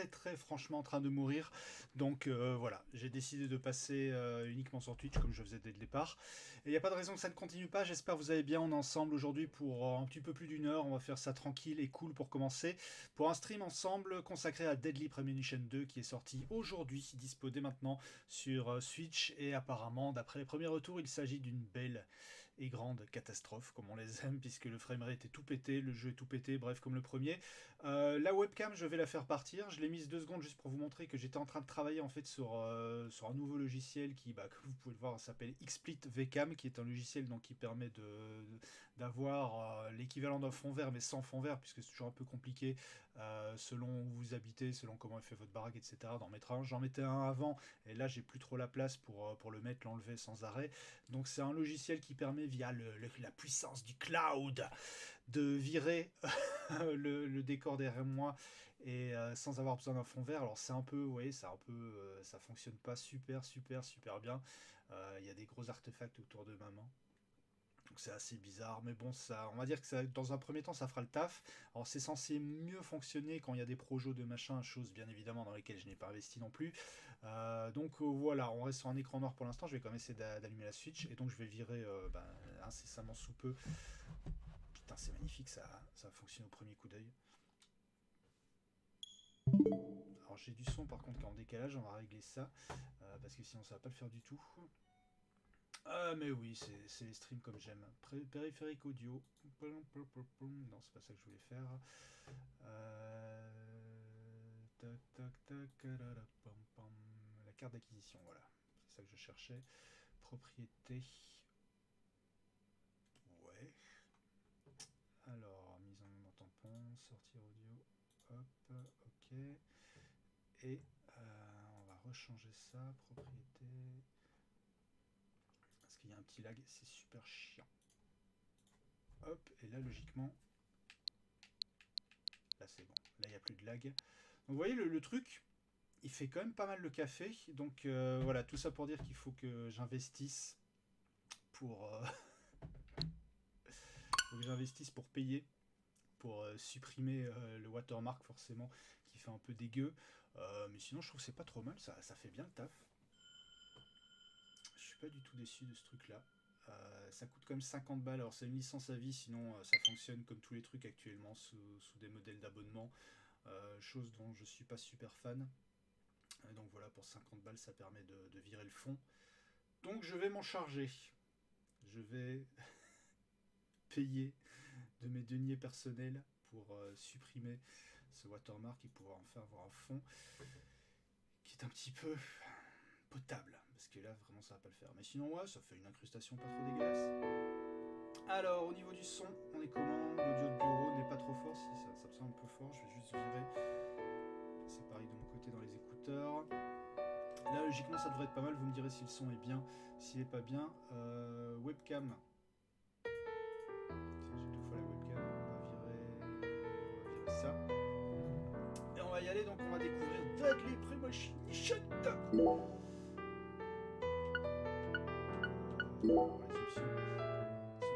très franchement en train de mourir. Donc voilà, j'ai décidé de passer uniquement sur Twitch comme je faisais dès le départ. Et il n'y a pas de raison que ça ne continue pas. J'espère que vous allez bien. On est ensemble aujourd'hui pour un petit peu plus d'une heure. On va faire ça tranquille et cool pour commencer. Pour un stream ensemble consacré à Deadly Premonition 2 qui est sorti aujourd'hui, dispo dès maintenant sur Switch. Et apparemment, d'après les premiers retours, il s'agit d'une belle et grande catastrophe, comme on les aime, puisque le framerate est tout pété, le jeu est tout pété, bref, comme le premier. La webcam, je vais la faire partir. Je l'ai mise 2 secondes juste pour vous montrer que j'étais en train de travailler en fait sur un nouveau logiciel qui, comme vous pouvez le voir, s'appelle XSplit VCam, qui est un logiciel donc, qui permet d'avoir l'équivalent d'un fond vert, mais sans fond vert, puisque c'est toujours un peu compliqué selon où vous habitez, selon comment est fait votre baraque, etc. d'en mettre un. J'en mettais un avant, et là j'ai plus trop la place pour le mettre, l'enlever sans arrêt. Donc c'est un logiciel qui permet, via la puissance du cloud, de virer le décor derrière moi et sans avoir besoin d'un fond vert. Alors c'est un peu, vous voyez, ça fonctionne pas super bien. Il y a des gros artefacts autour de ma main. Donc c'est assez bizarre, mais bon, ça, on va dire que ça, dans un premier temps, ça fera le taf. Alors c'est censé mieux fonctionner quand il y a des projets de machin, choses bien évidemment dans lesquelles je n'ai pas investi non plus. Donc voilà, on reste sur un écran noir pour l'instant. Je vais quand même essayer d'allumer la Switch, et donc je vais virer incessamment sous peu. Putain, c'est magnifique, ça fonctionne au premier coup d'œil. Alors j'ai du son par contre qui est en décalage, on va régler ça, parce que sinon ça va pas le faire du tout. Ah mais oui, c'est les streams comme j'aime. Périphérique audio. Non, c'est pas ça que je voulais faire. Tac tac tac. La carte d'acquisition, voilà. C'est ça que je cherchais. Propriété. Ouais. Alors, mise en tampon, sortir audio. Hop, ok. Et on va rechanger ça. Propriété. Parce qu'il y a un petit lag, c'est super chiant. Hop, et là logiquement, là c'est bon, là il n'y a plus de lag. Donc vous voyez le truc, il fait quand même pas mal le café. Donc voilà, tout ça pour dire qu'il faut que j'investisse pour payer, pour supprimer le watermark forcément, qui fait un peu dégueu. Mais sinon je trouve que c'est pas trop mal, ça fait bien le taf. Je suis pas du tout déçu de ce truc là. Ça coûte quand même 50 balles. Alors c'est une licence à vie, sinon ça fonctionne comme tous les trucs actuellement sous des modèles d'abonnement, chose dont je suis pas super fan. Donc voilà, pour 50 balles ça permet de virer le fond. Donc je vais m'en charger. Je vais payer de mes deniers personnels pour supprimer ce watermark et pouvoir enfin avoir un fond qui est un petit peu potable, parce que là vraiment ça va pas le faire. Mais sinon ouais, ça fait une incrustation pas trop dégueulasse. Alors au niveau du son, on est comment? L'audio de bureau n'est pas trop fort, si ça me semble un peu fort, je vais juste virer. C'est pareil de mon côté dans les écouteurs. Là logiquement ça devrait être pas mal, vous me direz si le son est bien, s'il est pas bien. Webcam. J'ai 2 fois la webcam, on va virer ça. Et on va y aller, donc on va découvrir Deadly Premonition. Les options. Sauvegarde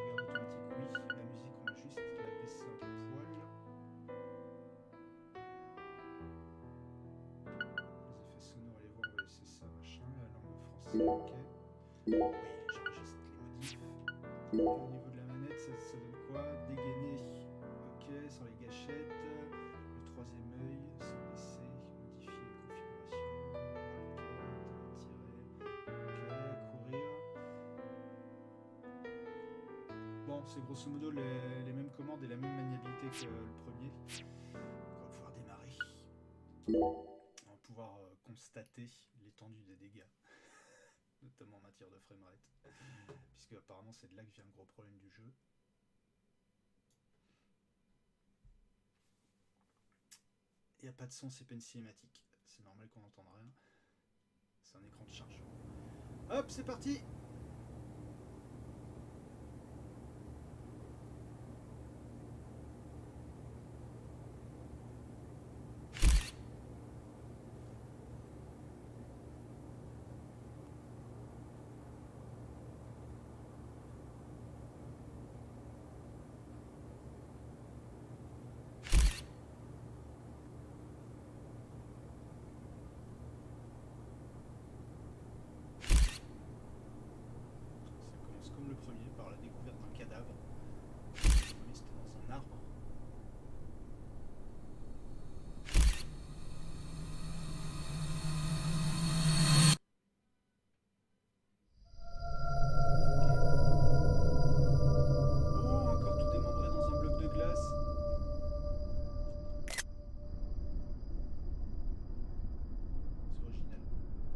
automatique, oui. La musique, on va juste la baisser un poil. Les effets sonores, les voix, on va laisser ça, machin. La langue française, ok. Oui, j'enregistre les modifs. Au niveau de la manette, ça donne quoi? Dégainer, ok, sur les gâchettes. Le troisième œil, sans baisser. Modifier la configuration. Tirer, ok, courir. Bon, c'est grosso modo les mêmes commandes et la même maniabilité que le premier. On va pouvoir démarrer. On va pouvoir constater l'étendue des dégâts, notamment en matière de framerate, puisque apparemment c'est de là que vient le gros problème du jeu. Il n'y a pas de son, c'est pas une cinématique. C'est normal qu'on n'entende rien. C'est un écran de chargement. Hop, c'est parti!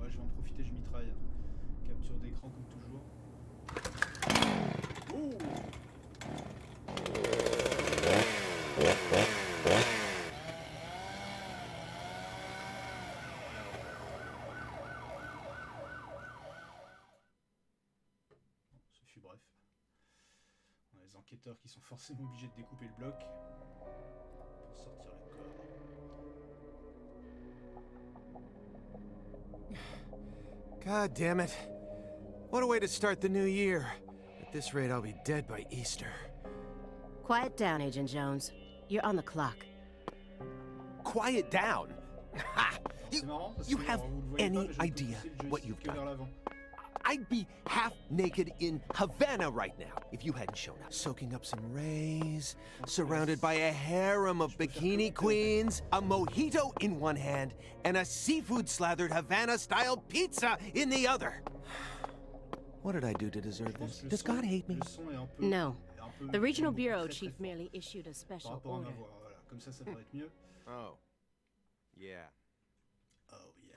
Ouais, je vais en profiter, je mitraille. Capture d'écran comme toujours. Oh! Ce fut bref. On a les enquêteurs qui sont forcément obligés de découper le bloc pour sortir le corps. God damn it. What a way to start the new year. At this rate, I'll be dead by Easter. Quiet down, Agent Jones. You're on the clock. Quiet down? Ha! C'est marrant parce You que have vous le voyez any pas, mais je peux idea pousser le what joystick you've que vers done? l'avant. I'd be half naked in Havana right now if you hadn't shown up. Soaking up some rays, surrounded by a harem of bikini queens, a mojito in one hand, and a seafood-slathered Havana-style pizza in the other. What did I do to deserve this? Does God hate me? No. The Regional Bureau Chief merely issued a special Par rapport à ma order. voix, voilà. Comme ça devrait être mieux. Oh. Yeah. Oh yeah.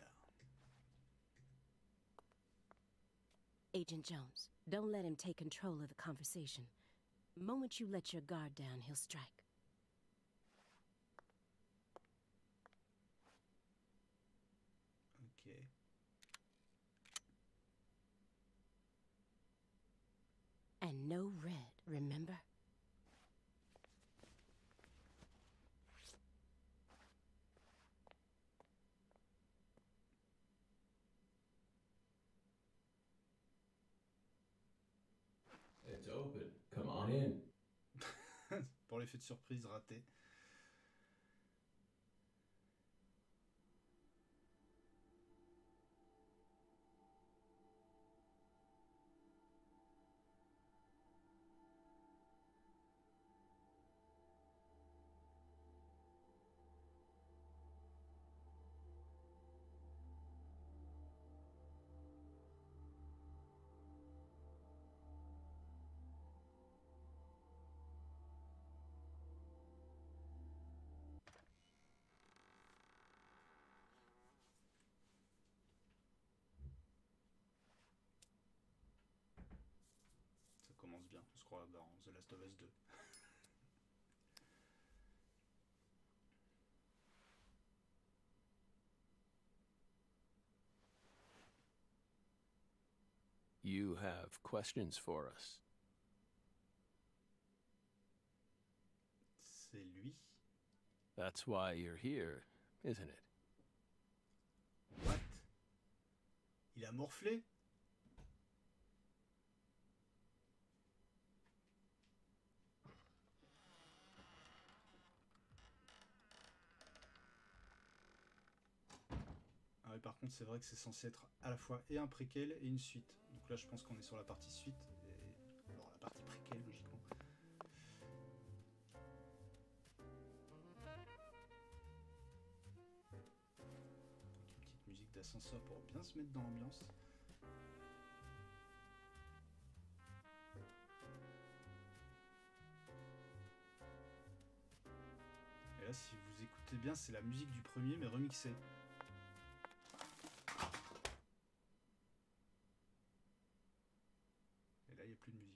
Agent Jones, don't let him take control of the conversation. The moment you let your guard down, he'll strike. Ok. And no red, remember? It's open. Come on in. Pour l'effet de surprise raté. Ça commence bien, on se croit dans The Last of Us 2. You have questions for us. C'est lui. That's why you're here, isn't it? What? Il a morflé? Ah oui, par contre, c'est vrai que c'est censé être à la fois et un préquel et une suite. Donc là, je pense qu'on est sur la partie suite. Et... alors, la partie préquel, logiquement. Une petite musique d'ascenseur pour bien se mettre dans l'ambiance. Et là, si vous écoutez bien, c'est la musique du premier, mais remixée. Et là, il n'y a plus de musique.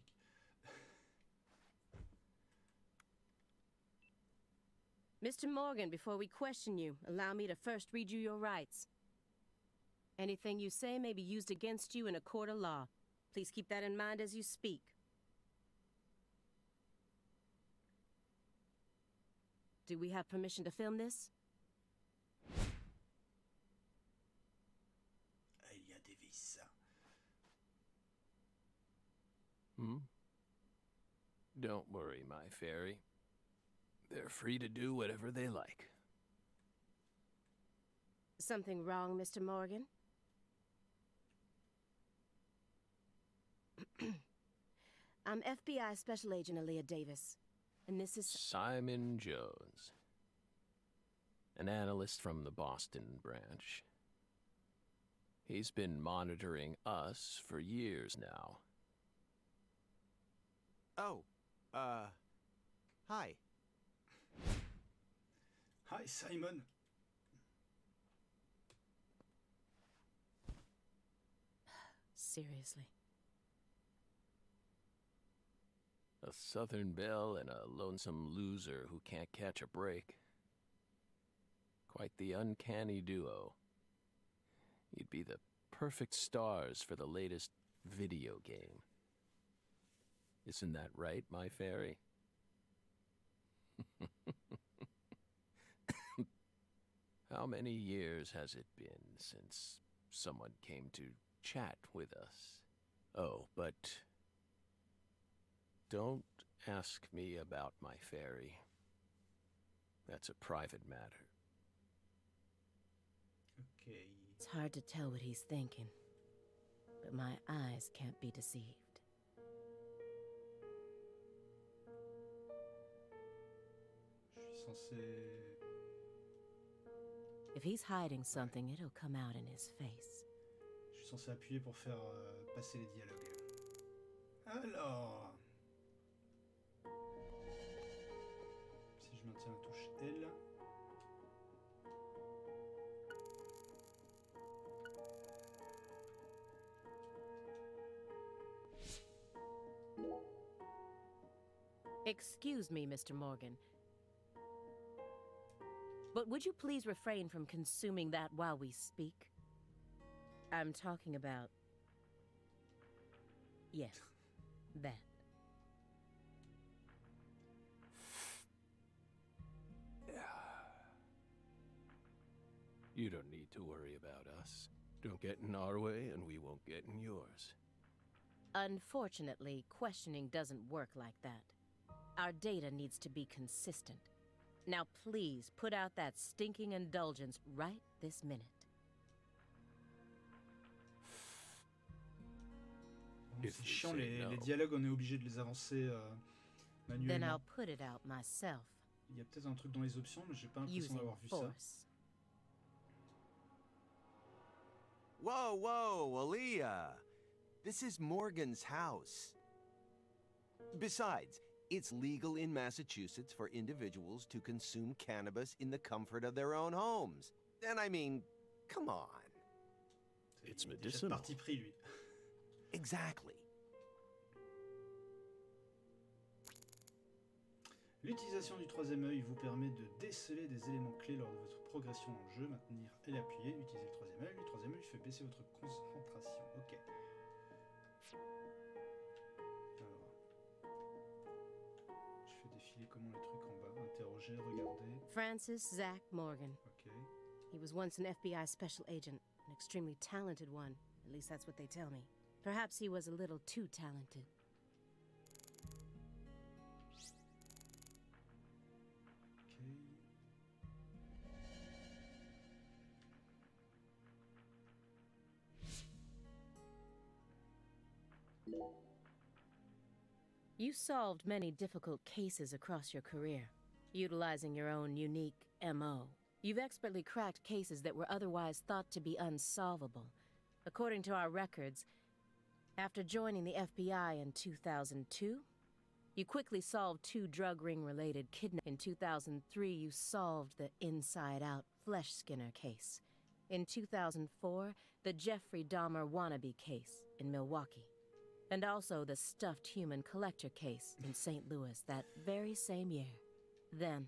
Mr. Morgan, before we question you, allow me to first read you your rights. Anything you say may be used against you in a court of law. Please keep that in mind as you speak. Do we have permission to film this? Ah, il y a des vis. Don't worry, my fairy. They're free to do whatever they like. Something wrong, Mr. Morgan? I'm FBI Special Agent Aaliyah Davis, and this is... Simon Jones. An analyst from the Boston branch. He's been monitoring us for years now. Oh, hi. Hi, Simon. seriously. A Southern belle and a lonesome loser who can't catch a break. Quite the uncanny duo. You'd be the perfect stars for the latest video game. Isn't that right, my fairy? How many years has it been since someone came to chat with us? Oh, but don't ask me about my fairy. That's a private matter. Ok. It's hard to tell what he's thinking, but my eyes can't be deceived. Je suis censé... If he's hiding something, it'll come out in his face. Je suis censé appuyer pour faire passer les dialogues. Alors... Si je maintiens la touche L... Excuse me, Mr. Morgan. But would you please refrain from consuming that while we speak? I'm talking about... Yes, that. You don't need to worry about us. Don't get in our way, and we won't get in yours. Unfortunately, questioning doesn't work like that. Our data needs to be consistent. Now please, put out that stinking indulgence right this minute. Bon, c'est chiant, les dialogues, on est obligé de les avancer Then manuellement. I'll put it out myself. Il y a peut-être un truc dans les options, mais j'ai pas l'impression Using d'avoir vu ça. force. Whoa, whoa, Aaliyah. This is Morgan's house. Besides, it's legal in Massachusetts for individuals to consume cannabis in the comfort of their own homes. And I mean, come on. It's Il est déjà de medicinal. parti pris, lui. Exactly. L'utilisation du troisième œil vous permet de déceler des éléments clés lors de votre progression dans le jeu. Maintenir L appuyé, utiliser le troisième œil. Le troisième œil fait baisser votre concentration. Ok. Alors, je fais défiler comment les trucs en bas. Interroger, regarder. Francis Zach Morgan. Ok. He was once an FBI special agent, an extremely talented one. At least that's what they tell me. Perhaps he was a little too talented. You solved many difficult cases across your career, utilizing your own unique MO. You've expertly cracked cases that were otherwise thought to be unsolvable. According to our records, after joining the FBI in 2002, you quickly solved 2 drug ring-related kidnappings. In 2003, you solved the Inside-Out Flesh Skinner case. In 2004, the Jeffrey Dahmer wannabe case in Milwaukee. And also the stuffed human collector case in St. Louis that very same year. Then,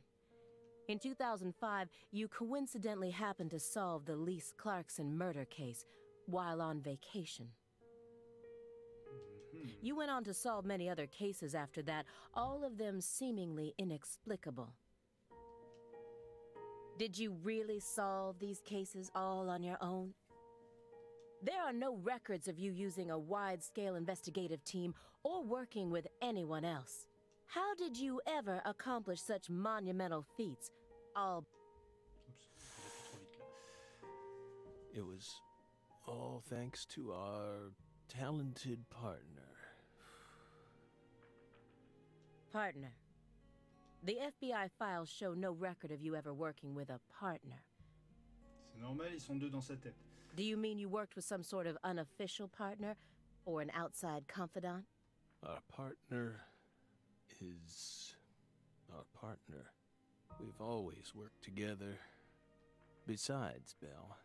in 2005, you coincidentally happened to solve the Lise Clarkson murder case while on vacation. You went on to solve many other cases after that, all of them seemingly inexplicable. Did you really solve these cases all on your own? There are no records of you using a wide-scale investigative team or working with anyone else. How did you ever accomplish such monumental feats, all... Oups, j'ai appuyé trop vite là. It was all thanks to our talented partner. Partner. The FBI files show no record of you ever working with a partner. C'est normal, ils sont deux dans sa tête. Do you mean you worked with some sort of unofficial partner or an outside confidant? Our partner is our partner. We've always worked together. Besides, Belle,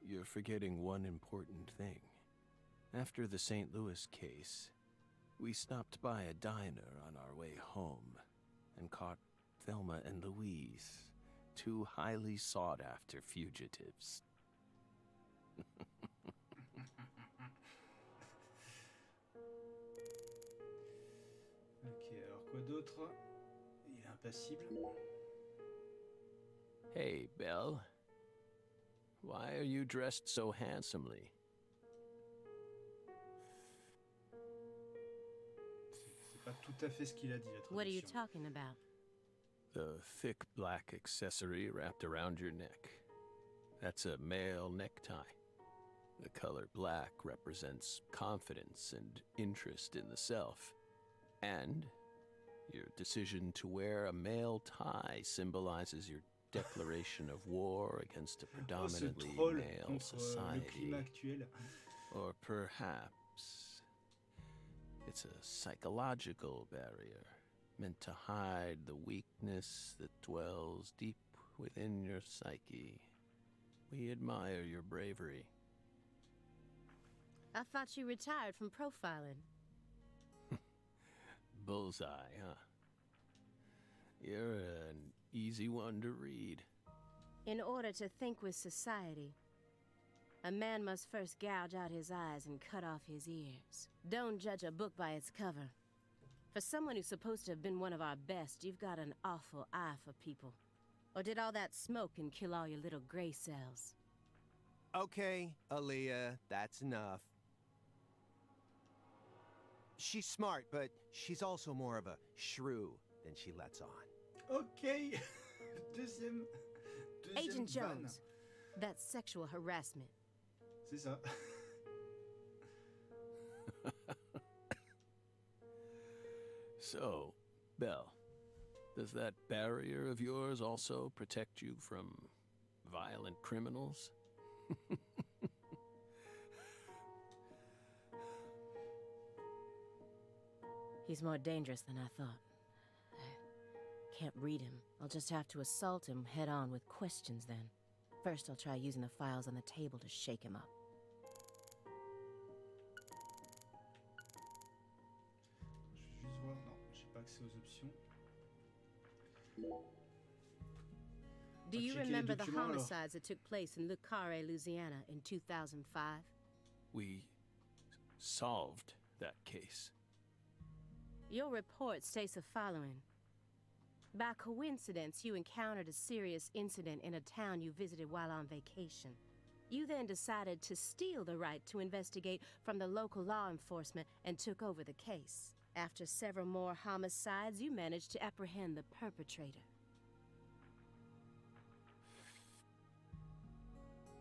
you're forgetting one important thing. After the St. Louis case, we stopped by a diner on our way home and caught Thelma and Louise, two highly sought-after fugitives. Ok, alors quoi d'autre? Il est impassible. Hey, Belle. Why are you dressed so handsomely? C'est pas tout à fait ce qu'il a dit, la traduction. What are you talking about? The thick black accessory wrapped around your neck. That's a male necktie. The color black represents confidence and interest in the self. And your decision to wear a male tie symbolizes your declaration of war against a predominantly male society. Or perhaps it's a psychological barrier meant to hide the weakness that dwells deep within your psyche. We admire your bravery. I thought you retired from profiling. Bullseye, huh? You're an easy one to read. In order to think with society, a man must first gouge out his eyes and cut off his ears. Don't judge a book by its cover. For someone who's supposed to have been one of our best, you've got an awful eye for people. Or did all that smoke and kill all your little gray cells? Okay, Aaliyah, that's enough. She's smart, but she's also more of a shrew than she lets on. Ok. Deuxième Agent vanne. Jones, that's sexual harassment. C'est ça. So, Belle, does that barrier of yours also protect you from violent criminals? He's more dangerous than I thought. I can't read him. I'll just have to assault him head on with questions then. First, I'll try using the files on the table to shake him up. Je vais juste voir. Non, j'ai pas accès aux options. Do you checker les remember the documents, alors. homicides that took place in Le Carré, Louisiana in 2005? We solved that case. Your report states the following. By coincidence, you encountered a serious incident in a town you visited while on vacation. You then decided to steal the right to investigate from the local law enforcement and took over the case. After several more homicides, you managed to apprehend the perpetrator.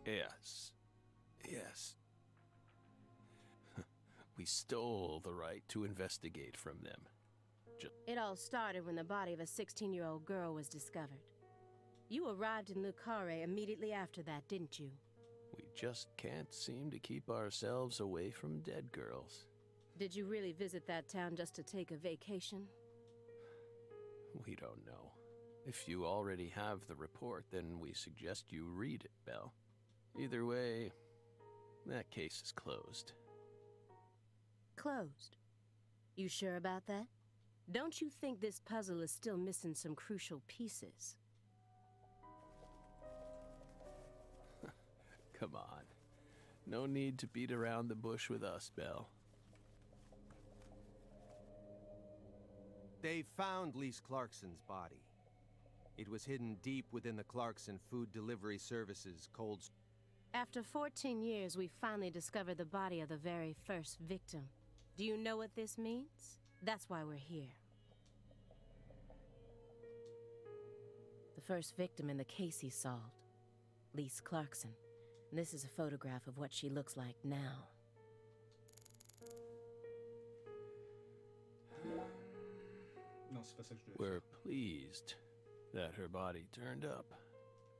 Yes. Yes. We stole the right to investigate from them. It all started when the body of a 16-year-old girl was discovered. You arrived in Le Carré immediately after that, didn't you? We just can't seem to keep ourselves away from dead girls. Did you really visit that town just to take a vacation? We don't know. If you already have the report, then we suggest you read it, Belle. Either way, that case is closed. Closed. You sure about that? Don't you think this puzzle is still missing some crucial pieces? Come on. No need to beat around the bush with us, Belle. They found Lise Clarkson's body. It was hidden deep within the Clarkson Food Delivery Services cold... After 14 years, we finally discovered the body of the very first victim. Do you know what this means? That's why we're here. The first victim in the case he solved, Lise Clarkson. And this is a photograph of what she looks like now. Non, c'est pas ça que je devais We're faire. pleased that her body turned up.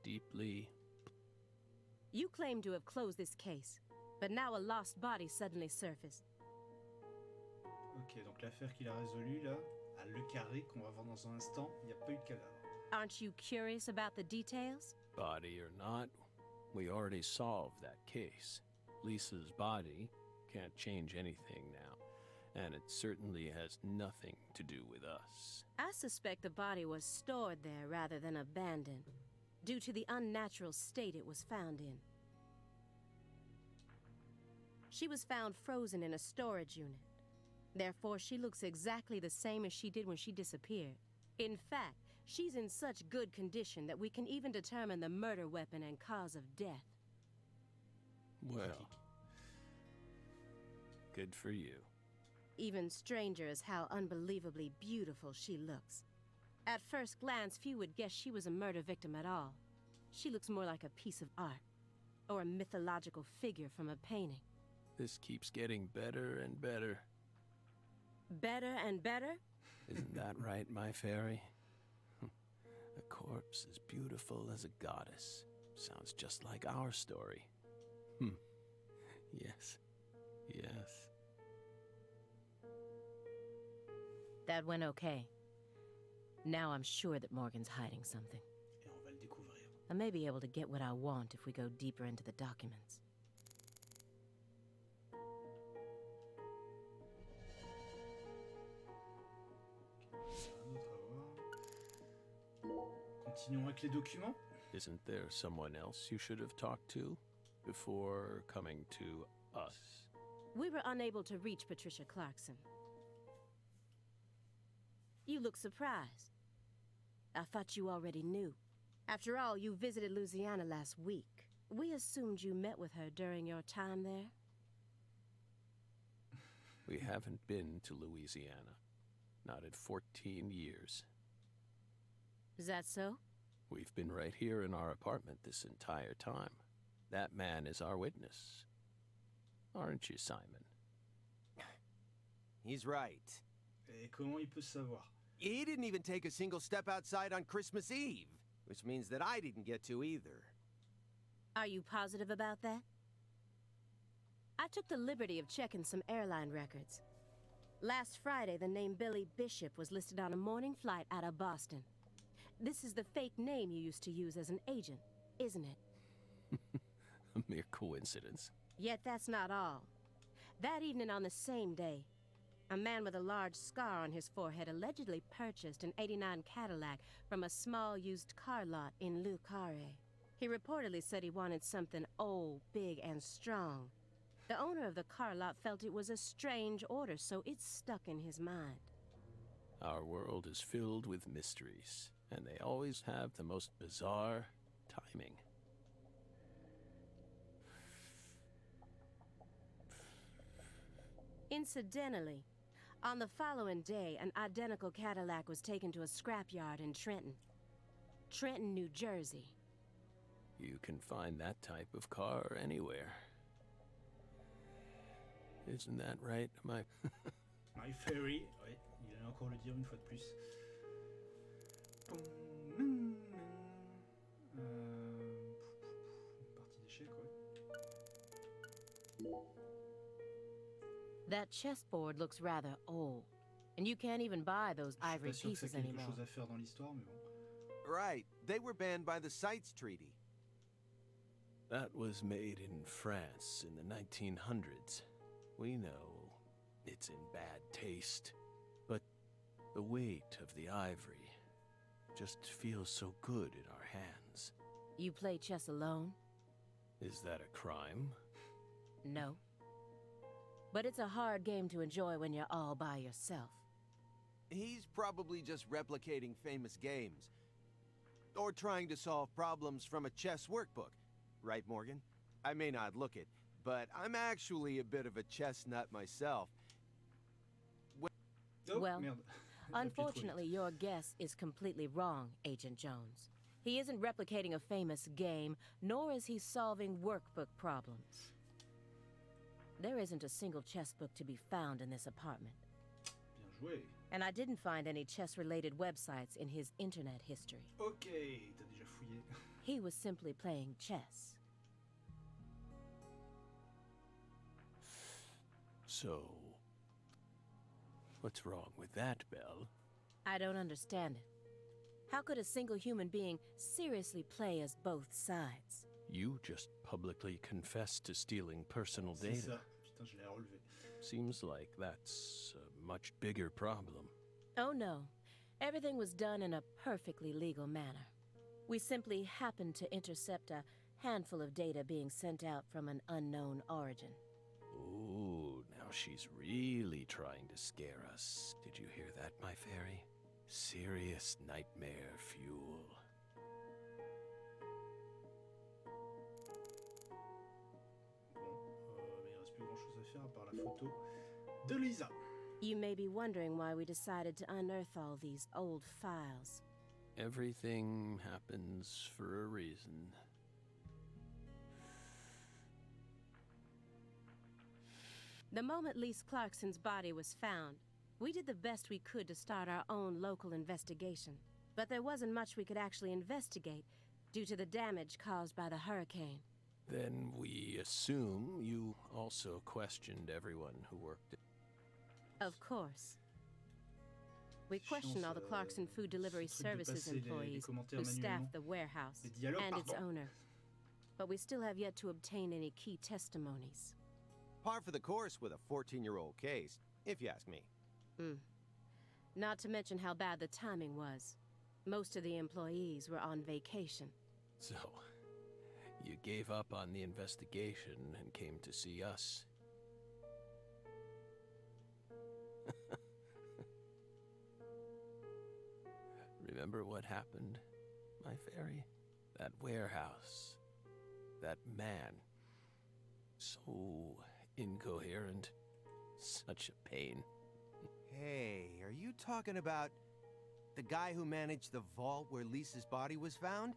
Deeply. You claim to have closed this case, but now a lost body suddenly surfaced. Ok, donc l'affaire qu'il a résolue là, à Le Carré, qu'on va voir dans un instant, il n'y a pas eu de cadavre. Aren't you curious about the details? Body or not, we already solved that case. Lisa's body can't change anything now, and it certainly has nothing to do with us. I suspect the body was stored there rather than abandoned, due to the unnatural state it was found in. She was found frozen in a storage unit. Therefore, she looks exactly the same as she did when she disappeared. In fact, she's in such good condition that we can even determine the murder weapon and cause of death. Well, good for you. Even stranger is how unbelievably beautiful she looks. At first glance, few would guess she was a murder victim at all. She looks more like a piece of art, or a mythological figure from a painting. This keeps getting better and better. Better and better? Isn't that right, my fairy? A corpse as beautiful as a goddess. Sounds just like our story. Yes. Yes. That went okay. Now I'm sure that Morgan's hiding something. Et on va le découvrir. I may be able to get what I want if we go deeper into the documents. Un autre à voir. Continuons avec les documents. Isn't there someone else you should have talked to before coming to us? We were unable to reach Patricia Clarkson. You look surprised. I thought you already knew. After all, you visited Louisiana last week. We assumed you met with her during your time there. We haven't been to Louisiana. Not in 14 years. Is that so? We've been right here in our apartment this entire time. That man is our witness. Aren't you, Simon? He's right. Et comment il peut savoir? He didn't even take a single step outside on Christmas Eve, which means that I didn't get to either. Are you positive about that? I took the liberty of checking some airline records. Last Friday, the name Billy Bishop was listed on a morning flight out of Boston. This is the fake name you used to use as an agent, isn't it? A mere coincidence. Yet that's not all. That evening on the same day, a man with a large scar on his forehead allegedly purchased an '89 Cadillac from a small used car lot in Le Carré. He reportedly said he wanted something old, big, and strong. The owner of the car lot felt it was a strange order, so it stuck in his mind. Our world is filled with mysteries, and they always have the most bizarre timing. Incidentally, on the following day, an identical Cadillac was taken to a scrapyard in Trenton, New Jersey. You can find that type of car anywhere. Isn't that right, my... My fairy. Ouais, il allait encore le dire une fois de plus. Partie d'échec, ouais. That chessboard looks rather old, and you can't even buy those ivory Je suis pas sûr que pieces ça ait quelque anymore. chose à faire dans l'histoire, mais bon. Right. They were banned by the CITES Treaty. That was made in France in the 1900s. We know it's in bad taste, but the weight of the ivory just feels so good in our hands. You play chess alone? Is that a crime? No. But it's a hard game to enjoy when you're all by yourself. He's probably just replicating famous games. Or trying to solve problems from a chess workbook. Right, Morgan? I may not look it, but I'm actually a bit of a chess nut myself. Oh, Well, merde. Unfortunately, your guess is completely wrong, Agent Jones. He isn't replicating a famous game, nor is he solving workbook problems. There isn't a single chess book to be found in this apartment. Bien joué. And I didn't find any chess-related websites in his internet history. Ok, t'as déjà fouillé. He was simply playing chess. So, what's wrong with that, Belle? I don't understand it. How could a single human being seriously play as both sides? You just publicly confessed to stealing personal C'est data. ça. putain, je l'ai relevé. Seems like that's a much bigger problem. Oh no. Everything was done in a perfectly legal manner. We simply happened to intercept a handful of data being sent out from an unknown origin. Ooh, now she's really trying to scare us. Did you hear that, my fairy? Serious nightmare fuel. Bon, mais il reste plus grand chose à faire à part la photo de Lisa. You may be wondering why we decided to unearth all these old files. Everything happens for a reason. The moment Lise Clarkson's body was found, we did the best we could to start our own local investigation. But there wasn't much we could actually investigate due to the damage caused by the hurricane. Then we assume you also questioned everyone who worked it. Of course. We questioned all the Clarkson Food Delivery Services employees who staffed the warehouse and its owner. But we still have yet to obtain any key testimonies. Par for the course with a 14-year-old case, if you ask me. Not to mention how bad the timing was. Most of the employees were on vacation. So, you gave up on the investigation and came to see us. Remember what happened, my fairy? That warehouse. That man. So incoherent. Such a pain. Hey, are you talking about the guy who managed the vault where Lisa's body was found?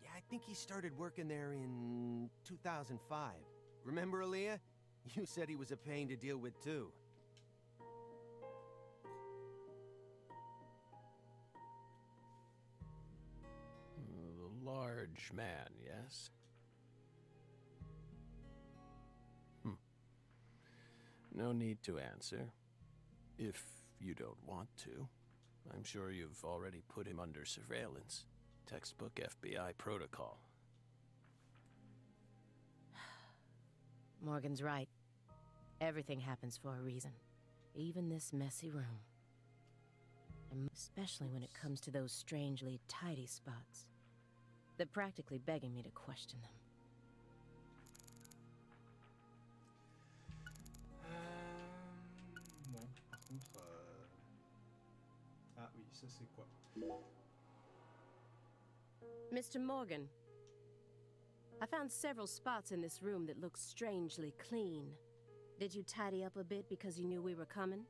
Yeah, I think he started working there in 2005. Remember, Aaliyah? You said he was a pain to deal with, too. The large man, yes? No need to answer. If you don't want to. I'm sure you've already put him under surveillance. Textbook FBI protocol. Morgan's right. Everything happens for a reason. Even this messy room. And especially when it comes to those strangely tidy spots. They're practically begging me to question them. Bon, par contre... Ah oui, ça c'est quoi? Mr. Morgan, I found several spots in this room that look strangely clean. Did you tidy up a bit because you knew we were coming?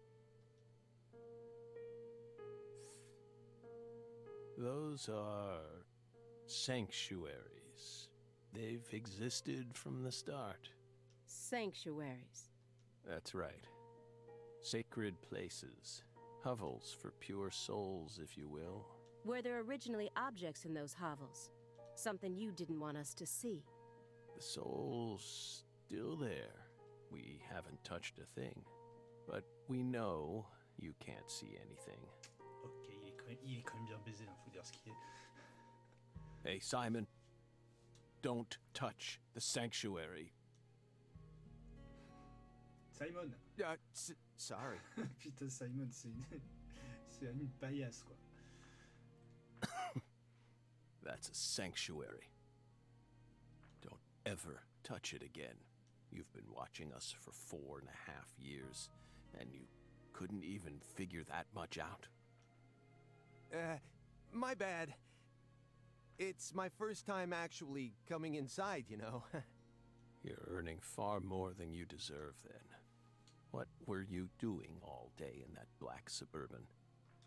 Those are sanctuaries. They've existed from the start. Sanctuaries. That's right. Sacred places. Hovels for pure souls, if you will. Were there originally objects in those hovels? Something you didn't want us to see? The soul's still there. We haven't touched a thing. But we know you can't see anything. Ok, il est quand même bien baisé, hein, faut dire ce qui est. Hey, Simon. Don't touch the sanctuary. Simon. Sorry. Putain, Simon, c'est une paillasse, quoi. That's a sanctuary. Don't ever touch it again. You've been watching us for 4.5 years, and you couldn't even figure that much out? My bad. It's my first time actually coming inside, you know. You're earning far more than you deserve, then. What were you doing all day in that black Suburban?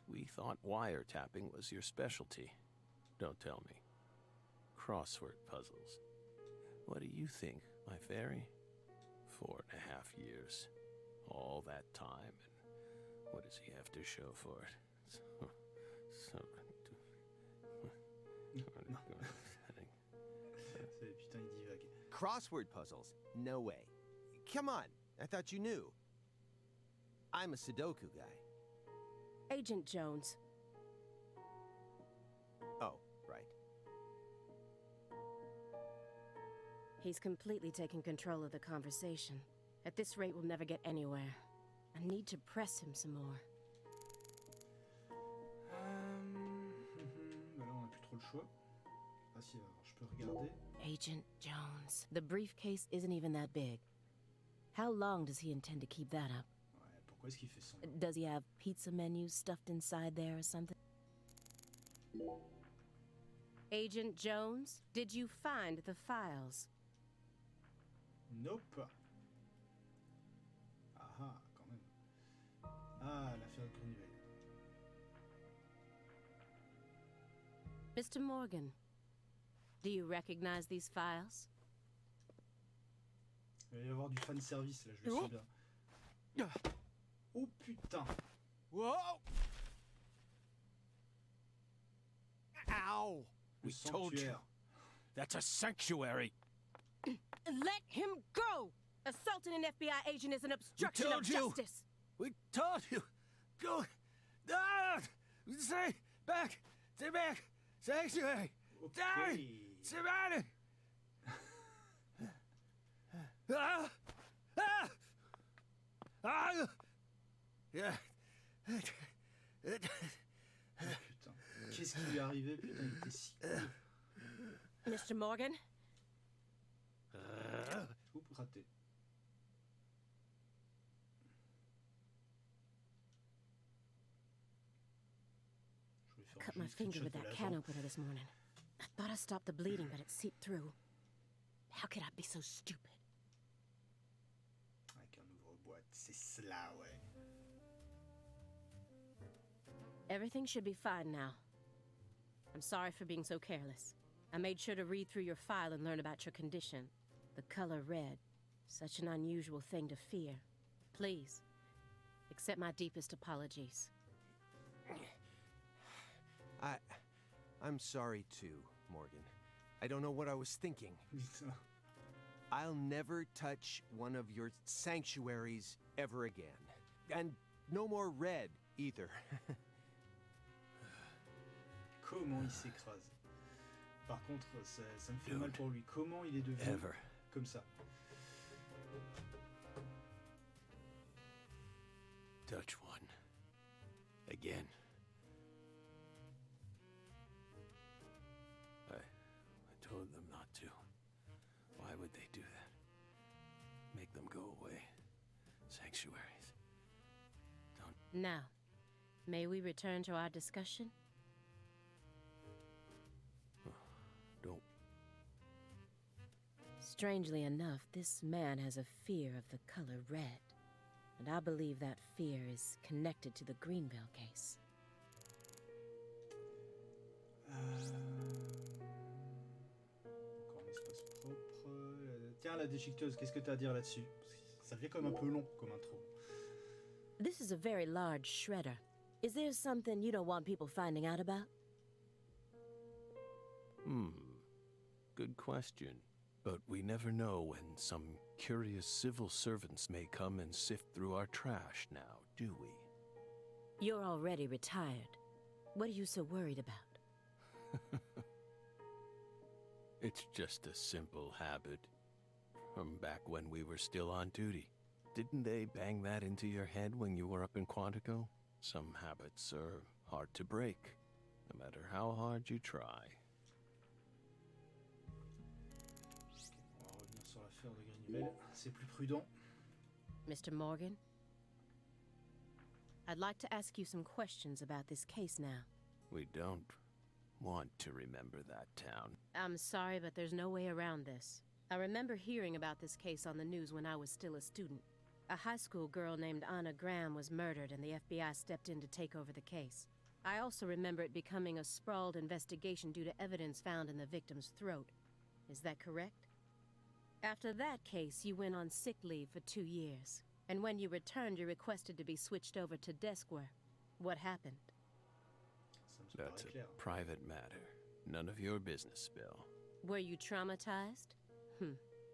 We thought wiretapping was your specialty. Don't tell me. Crossword puzzles. What do you think, my fairy? 4.5 years. All that time, and what does he have to show for it? Putain, il divague. Crossword puzzles? No way. Come on, I thought you knew. I'm a Sudoku guy. Agent Jones. Oh, right. He's completely taken control of the conversation. At this rate, we'll never get anywhere. I need to press him some more. Bah là, on n'a plus trop le choix. Ah si, alors, je peux regarder. Agent Jones. The briefcase isn't even that big. How long does he intend to keep that up? Ouais, pourquoi est-ce qu'il fait son... Does he have pizza menus stuffed inside there or something? Agent Jones, did you find the files? Nope. Ah ah, quand même. Ah, l'affaire de Grunewald. Mr. Morgan, do you recognize these files? Il va y avoir du fan service là, je le sais bien. Oh putain! Whoa! Ow! Le We told you. sanctuaire. That's a sanctuary. Let him go! Assaulting an FBI agent is an obstruction of told you. justice! We told you. Go. Ah! Stay back. Stay back. Sanctuary. Ok. Surrounded. Ah! Ah! Ah! Yeah. Oh, putain. Qu'est-ce qui lui est arrivé? Putain, il était si cool. Mr. Morgan? Oups, raté. Je voulais faire un Cut my joli finger screenshot with de that l'agent. can opener this morning. I thought I stopped the bleeding, but it seeped through. How could I be so stupid? Avec un ouvre-boîte, c'est cela, ouais. Everything should be fine now. I'm sorry for being so careless. I made sure to read through your file and learn about your condition. The color red. Such an unusual thing to fear. Please, accept my deepest apologies. I'm sorry too, Morgan. I don't know what I was thinking. Putain. I'll never touch one of your sanctuaries ever again. And no more red either. Comment il s'écrase. Par contre, ça me fait mal pour lui. Comment il est devenu Ever. comme ça? Touch one. Again. I told them not to. Why would they do that? Make them go away. Sanctuaries. Don't... Now, may we return to our discussion? Don't... Strangely enough, this man has a fear of the color red. And I believe that fear is connected to the Greenville case. Encore un espace propre. Tiens, la déchiqueteuse, qu'est-ce que tu as à dire là-dessus? Ça fait comme un peu long comme intro. This is a very large shredder. Is there something you don't want people finding out about? Good question. But we never know when some curious civil servants may come and sift through our trash now, do we? You're already retired. What are you so worried about? It's just a simple habit. From back when we were still on duty. Didn't they bang that into your head when you were up in Quantico? Some habits are hard to break, no matter how hard you try. On va revenir sur l'affaire de Greenwell. C'est plus prudent. Mr. Morgan? I'd like to ask you some questions about this case now. We don't want to remember that town. I'm sorry, but there's no way around this. I remember hearing about this case on the news when I was still a student. A high school girl named Anna Graham was murdered and the FBI stepped in to take over the case. I also remember it becoming a sprawled investigation due to evidence found in the victim's throat. Is that correct? After that case, you went on sick leave for 2 years. And when you returned, you requested to be switched over to desk work. What happened? Ça me That's paraît a clair. private matter. None of your business, Bill. Were you traumatized?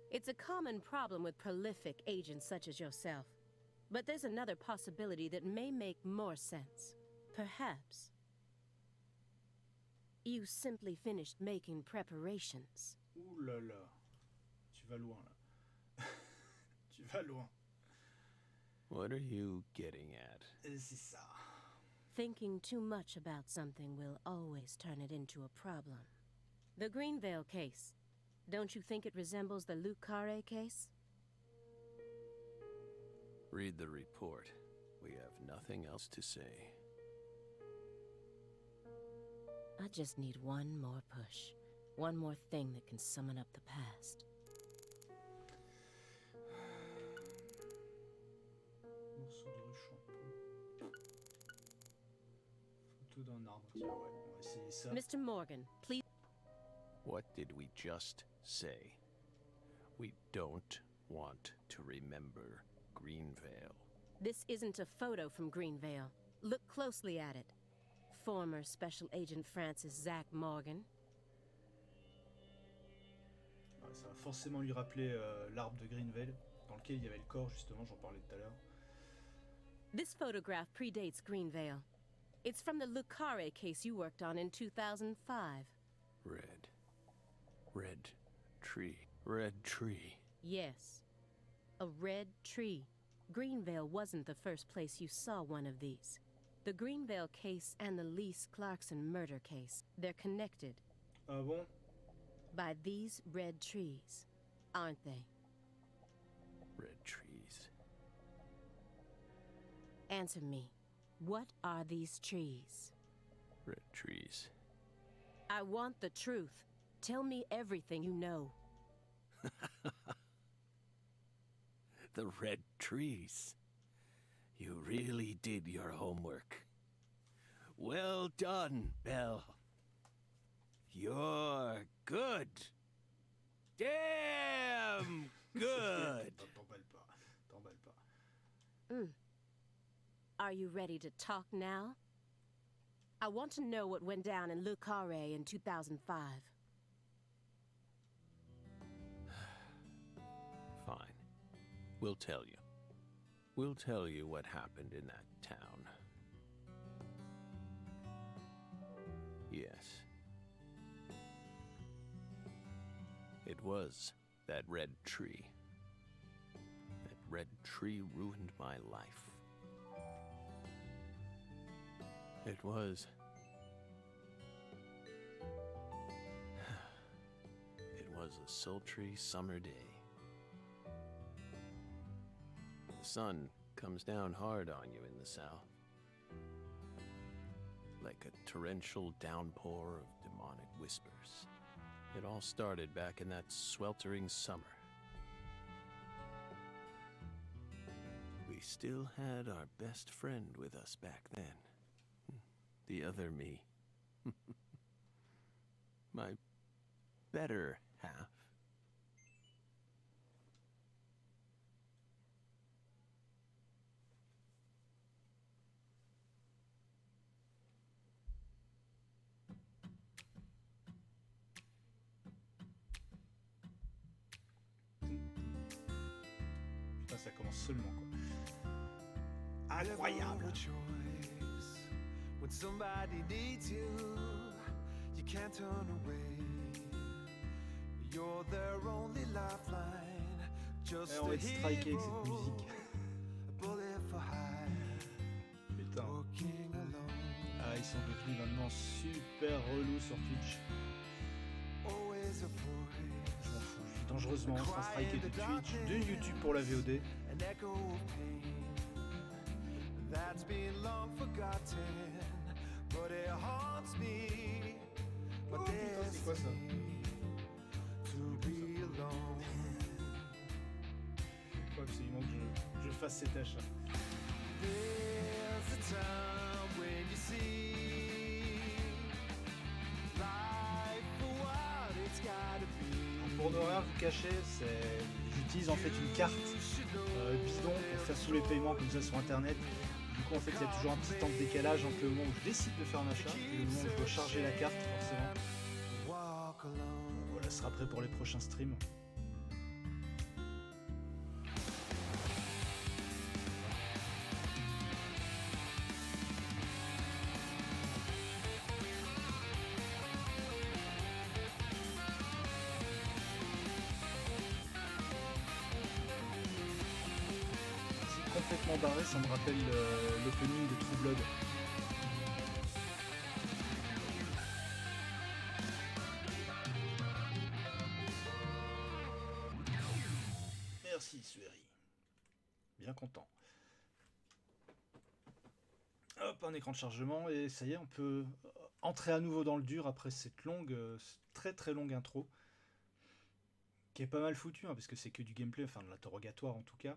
It's a common problem with prolific agents such as yourself. But there's another possibility that may make more sense. Perhaps you simply finished making preparations. Ouh là là. Tu vas loin là. Tu vas loin. What are you getting at? C'est ça. Thinking too much about something will always turn it into a problem. The Greenvale case. Don't you think it resembles the Luke Carre case? Read the report. We have nothing else to say. I just need one more push. One more thing that can summon up the past. Morceau de rue shampoo. Photo d'un arbre. Tiens, ouais, on va essayer ça. Mr. Morgan, please. What did we just say? We don't want to remember Greenvale. This isn't a photo from Greenvale. Look closely at it. Former Special Agent Francis Zach Morgan. Ouais, ça va forcément lui rappeler l'arbre de Greenvale, dans lequel il y avait le corps, justement, j'en parlais tout à l'heure. This photograph predates Greenvale. It's from the Luke Carre case you worked on in 2005. Red tree. Red tree. Yes. A red tree. Greenvale wasn't the first place you saw one of these. The Greenvale case and the Lise Clarkson murder case, they're connected. Ah bon? By these red trees, aren't they? Red trees. Answer me. What are these trees? Red trees. I want the truth. Tell me everything you know. The red trees. You really did your homework. Well done, Belle. You're good. Damn good. T'emballe pas. T'emballe pas. Are you ready to talk now? I want to know what went down in Le Carre in 2005. Fine. We'll tell you. We'll tell you what happened in that town. Yes. It was that red tree. That red tree ruined my life. It was... It was a sultry summer day. The sun comes down hard on you in the south. Like a torrential downpour of demonic whispers. It all started back in that sweltering summer. We still had our best friend with us back then. The other me. My better half. Putain, ça commence seulement, quoi. Incroyable! When somebody needs you, you can't turn away. You're their only lifeline. Just On va a être striké avec cette hero, musique. a bullet for hire, Putain. working alone. Ah, ils sont devenus maintenant super relous sur Twitch. Always a voice, Je m'en fous. Je suis dangereusement en train de striker de Twitch, de YouTube pour la VOD. an echo of pain that's been long forgotten, but it haunts me. Oh But putain, c'est quoi ça? to be alone. Il faut absolument que je fasse ces tâches. There's a time when you see life for what it's gotta be. Pour ne rien vous cacher, j'utilise en fait une carte bidon pour faire tous les paiements comme ça sur internet. Du coup en fait il y a toujours un petit temps de décalage entre le moment où je décide de faire un achat et le moment où je dois charger la carte forcément. Walk alone. Voilà, ce sera prêt pour les prochains streams. complètement barré, ça me rappelle l'opening de True Blood. Merci Sueri. Bien content. Hop, un écran de chargement et ça y est, on peut entrer à nouveau dans le dur après cette longue, très très longue intro. Qui est pas mal foutu, hein, parce que c'est que du gameplay, enfin de l'interrogatoire en tout cas.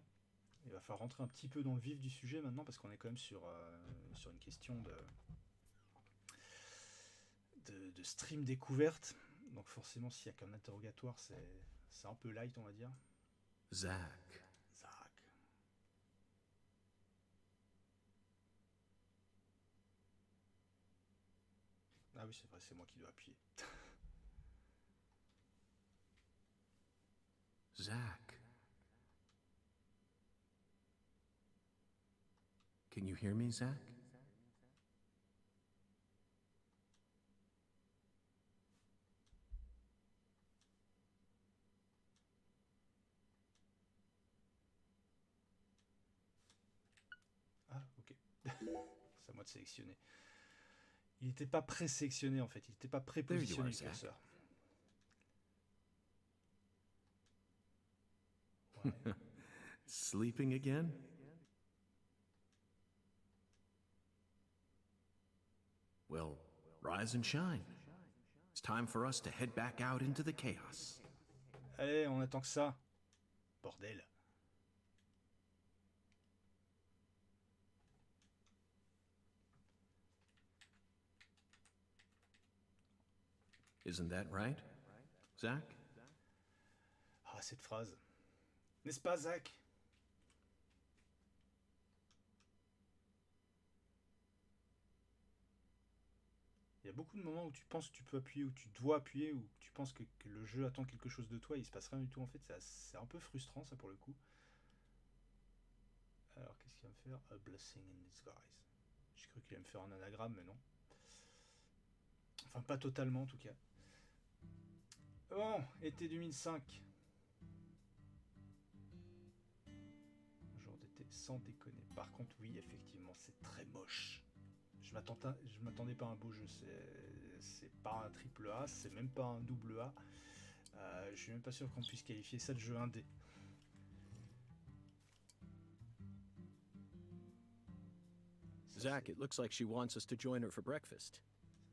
Il va falloir rentrer un petit peu dans le vif du sujet maintenant, parce qu'on est quand même sur une question de stream découverte. Donc forcément, s'il y a qu'un interrogatoire, c'est un peu light, on va dire. Zach. Ah oui, c'est vrai, c'est moi qui dois appuyer. Zach. Can you hear me, Zach? Ah, ok. C'est à moi de sélectionner. Il n'était pas présélectionné en fait, il n'était pas prépositionné le curseur. Ouais. Sleeping again? Well, rise and shine. It's time for us to head back out into the chaos. Allez, on attend que ça. Bordel. Isn't that right, Zach? Ah, cette phrase. N'est-ce pas, Zach? Il y a beaucoup de moments où tu penses que tu peux appuyer, où tu dois appuyer, où tu penses que le jeu attend quelque chose de toi et il se passe rien du tout. En fait, c'est un peu frustrant, ça, pour le coup. Alors, qu'est-ce qu'il va me faire? A blessing in disguise. J'ai cru qu'il allait me faire un anagramme, mais non. Enfin, pas totalement, en tout cas. Bon, été 2005. Jour d'été, sans déconner. Par contre, oui, effectivement, c'est très moche. Je m'attendais pas à un beau jeu. C'est pas un triple A, c'est même pas un double A. Je suis même pas sûr qu'on puisse qualifier ça de jeu indé. Zach, it looks like she wants us to join her for breakfast.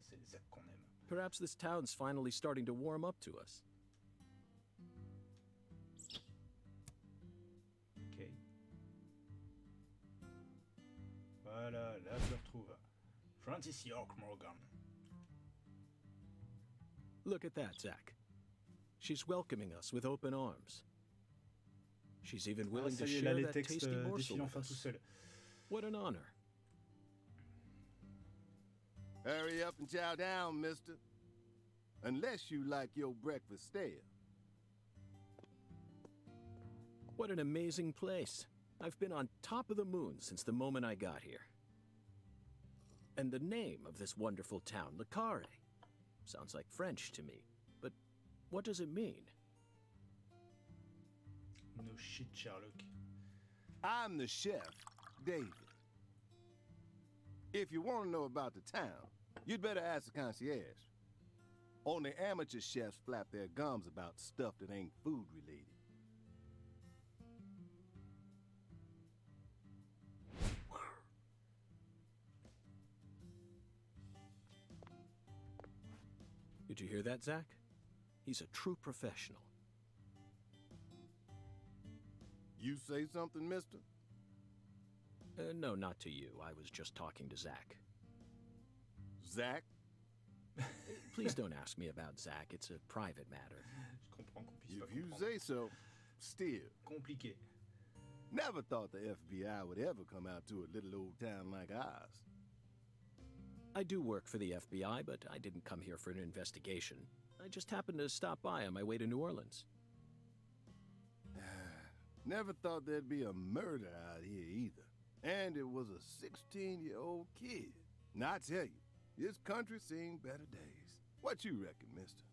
C'est les Zach qu'on aime. Perhaps this town's finally starting to warm up to us. Ok. Voilà, là je le retrouve. Francis York Morgan. Look at that, Zach. She's welcoming us with open arms. She's even willing to share that tasty morsel with us. What an honor. Hurry up and chow down, mister. Unless you like your breakfast stale. What an amazing place. I've been on top of the moon since the moment I got here. And the name of this wonderful town, Le Carré, sounds like French to me. But what does it mean? No shit, Sherlock. I'm the chef, David. If you want to know about the town, you'd better ask the concierge. Only amateur chefs flap their gums about stuff that ain't food related. Did you hear that, Zach? He's a true professional. You say something, mister? No, not to you. I was just talking to Zach. Zach? Please don't ask me about Zach. It's a private matter. Je comprends qu'on puisse pas If you comprendre. say so, still. Compliqué. Never thought the FBI would ever come out to a little old town like ours. I do work for the FBI, but I didn't come here for an investigation. I just happened to stop by on my way to New Orleans. Never thought there'd be a murder out here either. And it was a 16-year-old kid. Now I tell you, this country's seen better days. What you reckon, mister?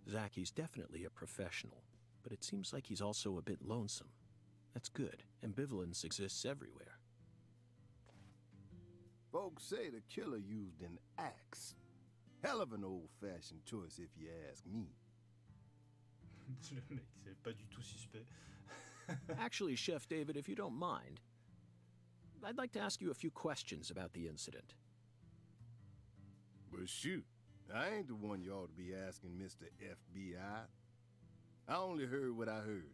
Zach, he's definitely a professional, but it seems like he's also a bit lonesome. That's good. Ambivalence exists everywhere. Folks say the killer used an axe. Hell of an old-fashioned choice if you ask me. Le mec, c'est pas du tout suspect. Actually, Chef David, if you don't mind, I'd like to ask you a few questions about the incident. But shoot, I ain't the one you ought to be asking, Mr. FBI. I only heard what I heard.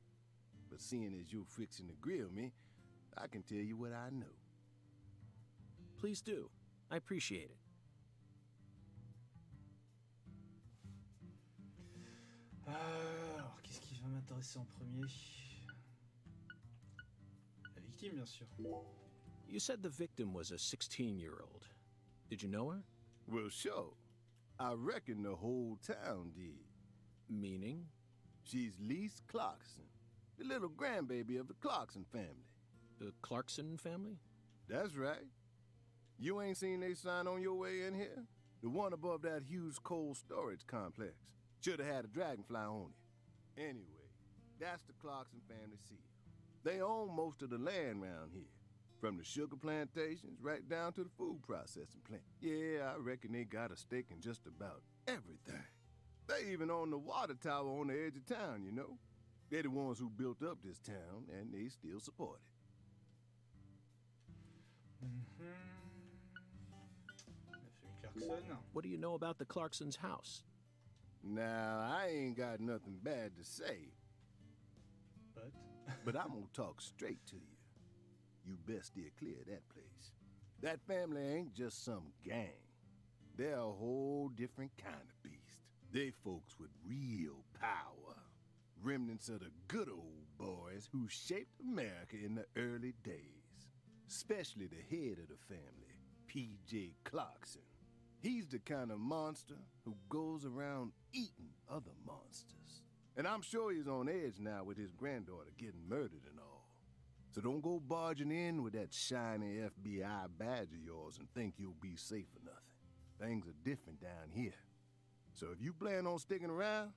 But seeing as you're fixing to grill me, I can tell you what I know. Please do. I appreciate it. Alors, qu'est-ce qui va m'intéresser en premier? La victime, bien sûr. You said the victim was a 16-year-old. Did you know her? Well, sure. I reckon the whole town did. Meaning? She's Lise Clarkson, the little grandbaby of the Clarkson family. The Clarkson family? That's right. You ain't seen they sign on your way in here? The one above that huge cold storage complex. Should have had a dragonfly on it. Anyway, that's the Clarkson family seal. They own most of the land around here. From the sugar plantations right down to the food processing plant. Yeah, I reckon they got a stake in just about everything. They even own the water tower on the edge of town, you know? They're the ones who built up this town, and they still support it. La famille Clarkson. What do you know about the Clarksons' house? Now, I ain't got nothing bad to say, But. but I'm gonna talk straight to you. You best steer clear of that place. That family ain't just some gang. They're a whole different kind of beast. They folks with real power. Remnants of the good old boys who shaped America in the early days. Especially the head of the family, P.J. Clarkson. He's the kind of monster who goes around eating other monsters. And I'm sure he's on edge now with his granddaughter getting murdered and all. So don't go barging in with that shiny FBI badge of yours and think you'll be safe or nothing. Things are different down here. So if you plan on sticking around,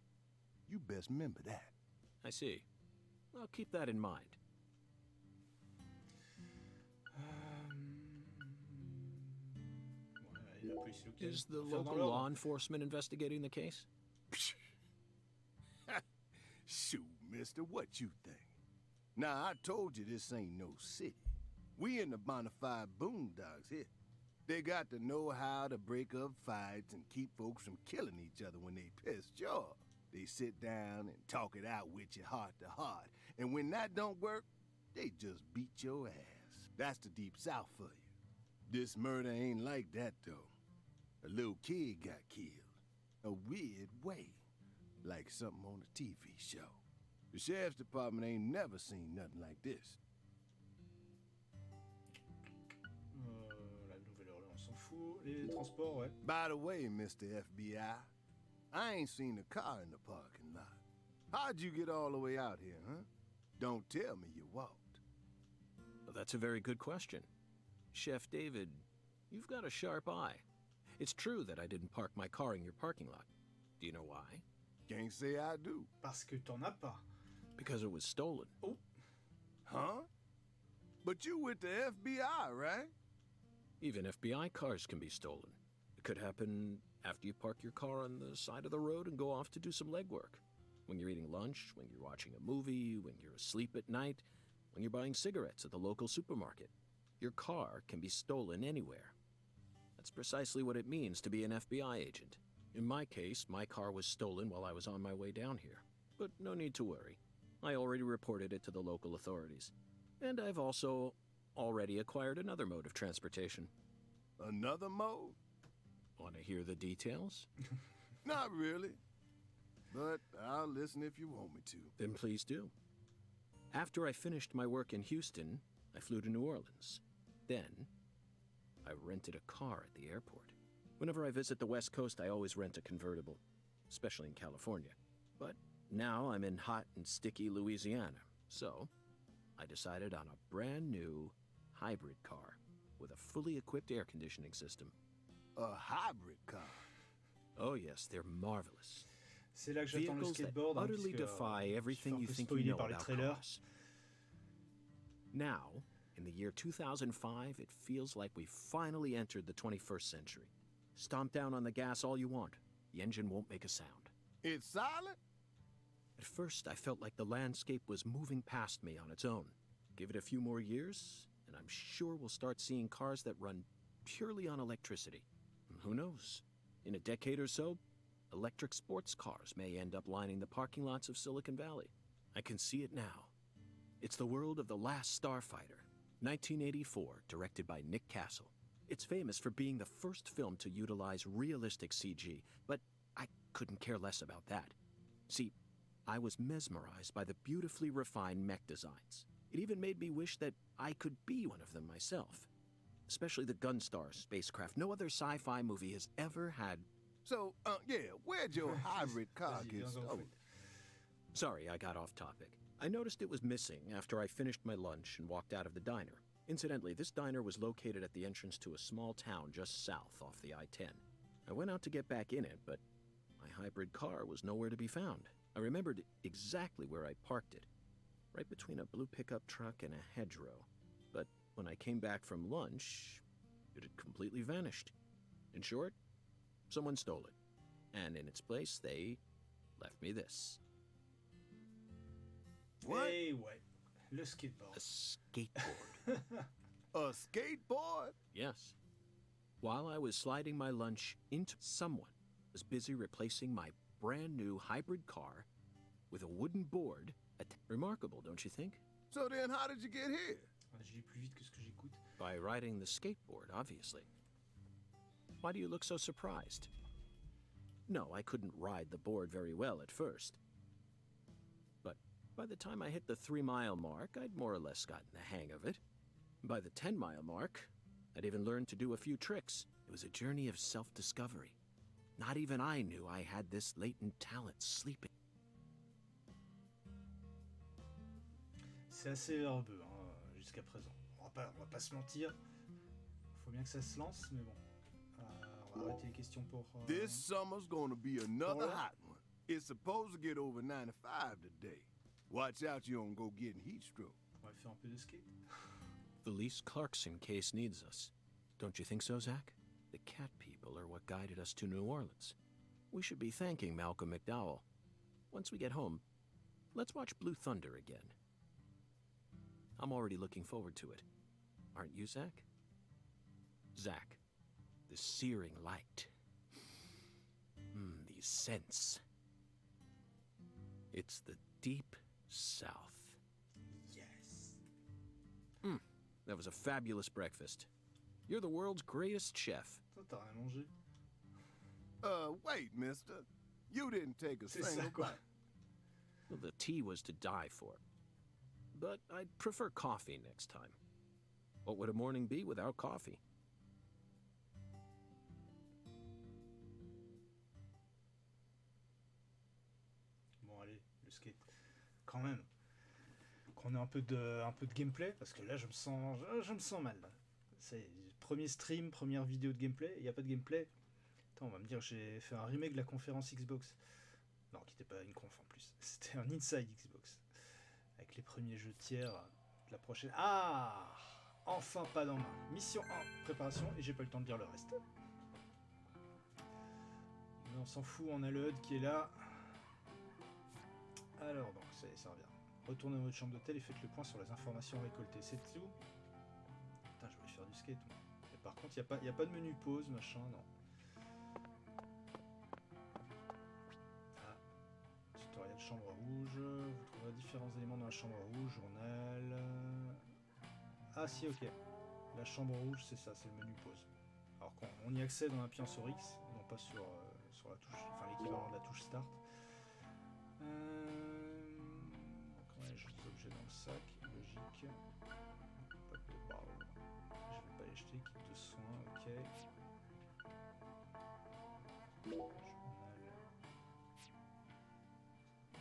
you best remember that. I see. I'll keep that in mind. Ouais, la police locale. Is the Faire dans local l'ordre. law enforcement investigating the case? Shoot, mister, what you think? Now, I told you this ain't no city. We in the bonafide boondocks here. They got to know how to break up fights and keep folks from killing each other when they pissed you off. They sit down and talk it out with you heart to heart. And when that don't work, they just beat your ass. That's the deep south for you. This murder ain't like that, though. A little kid got killed. A weird way. Like something on a TV show. The sheriff's department ain't never seen nothing like this. La Nouvelle-Orléans, on s'en fout. Les transports, ouais. By the way, Mr. FBI, I ain't seen a car in the parking lot. How'd you get all the way out here, huh? Don't tell me you walked. Well, that's a very good question. Chef David, you've got a sharp eye. It's true that I didn't park my car in your parking lot. Do you know why? Can't say I do. Parce que t'en as pas. Because it was stolen. Oh. Huh? But you with the FBI, right? Even FBI cars can be stolen. It could happen after you park your car on the side of the road and go off to do some legwork. When you're eating lunch, when you're watching a movie, when you're asleep at night, when you're buying cigarettes at the local supermarket. Your car can be stolen anywhere. That's precisely what it means to be an FBI agent. In my case, my car was stolen while I was on my way down here. But no need to worry. I already reported it to the local authorities. And I've also already acquired another mode of transportation. Another mode? Want to hear the details? Not really. But I'll listen if you want me to. Then please do. After I finished my work in Houston, I flew to New Orleans. Then, I rented a car at the airport. Whenever I visit the West Coast, I always rent a convertible, especially in California. But now I'm in hot and sticky Louisiana, so I decided on a brand new hybrid car with a fully equipped air conditioning system. A hybrid car? Oh yes, they're marvelous. C'est là que j'attends le Vehicles that skateboard. utterly defy everything you think you know par les about trailers. cars. Now, in the year 2005, it feels like we've finally entered the 21st century. Stomp down on the gas all you want. The engine won't make a sound. It's silent? At first, I felt like the landscape was moving past me on its own. Give it a few more years, and I'm sure we'll start seeing cars that run purely on electricity. And who knows? In a decade or so, electric sports cars may end up lining the parking lots of Silicon Valley. I can see it now. It's the world of The Last Starfighter, 1984, directed by Nick Castle. It's famous for being the first film to utilize realistic CG, but I couldn't care less about that. See, I was mesmerized by the beautifully refined mech designs. It even made me wish that I could be one of them myself. Especially the Gunstar spacecraft. No other sci-fi movie has ever had... So, yeah, where'd your hybrid car Vas-y, get viens en stolen? fait. Sorry, I got off topic. I noticed it was missing after I finished my lunch and walked out of the diner. Incidentally, this diner was located at the entrance to a small town just south off the I-10. I went out to get back in it, but my hybrid car was nowhere to be found. I remembered exactly where I parked it, right between a blue pickup truck and a hedgerow. But when I came back from lunch, it had completely vanished. In short, someone stole it. And in its place, they left me this. What? Et ouais, le skateboard. A skateboard. A skateboard? Yes. While I was sliding my lunch into someone was busy replacing my brand new hybrid car with a wooden board. Remarkable, don't you think? So then how did you get here? Je lis plus vite que ce que j'écoute. By riding the skateboard, obviously. Why do you look so surprised? No, I couldn't ride the board very well at first. But by the time I hit the 3-mile mark, I'd more or less gotten the hang of it. By the 10-mile mark, I'd even learned to do a few tricks. It was a journey of self-discovery. Not even I knew I had this latent talent sleeping. C'est assez herbeux jusqu'à présent. On va pas se mentir. Faut bien que ça se lance, mais bon. On va arrêter les questions pour... This summer's gonna be another Voilà. hot one. It's supposed to get over 95 today. Watch out you don't go getting heat stroke. On va faire un peu de skate. The least Clarkson case needs us. Don't you think so, Zach? The cat people are what guided us to New Orleans. We should be thanking Malcolm McDowell. Once we get home, let's watch Blue Thunder again. I'm already looking forward to it. Aren't you, Zach? Zach, the searing light. These scents. It's the deep south. Yes. That was a fabulous breakfast. You're the world's greatest chef. Toi, t'as rien mangé? Wait, mister. You didn't take a C'est single ça, quoi. bite. Well, the tea was to die for. But I'd prefer coffee next time. What would a morning be without coffee? Bon, allez, le skate. Quand même. Qu'on ait un peu de gameplay, parce que là, je me sens mal. Là. C'est premier stream, première vidéo de gameplay, il n'y a pas de gameplay. Attends, on va me dire que j'ai fait un remake de la conférence Xbox. Non, qui n'était pas une conf en plus. C'était un inside Xbox. Avec les premiers jeux tiers de la prochaine... Ah! Enfin pas dans main. Mission 1, préparation, et j'ai pas eu le temps de dire le reste. Mais on s'en fout, on a le HUD qui est là. Alors donc, ça revient. Retournez dans votre chambre d'hôtel et faites le point sur les informations récoltées. C'est tout. Putain, je voulais faire du skate. Moi. Et par contre, il n'y a pas de menu pause, machin, non. Ah. Tutoriel chambre rouge. Vous trouverez différents éléments dans la chambre rouge. Journal. Ah si, ok. La chambre rouge, c'est ça, c'est le menu pause. Alors qu'on y accède en appuyant sur X, non pas sur la touche, enfin l'équivalent de la touche Start. Donc on a les objets dans le sac, logique. Pas de barre. Je vais pas les jeter, kit de soins, ok.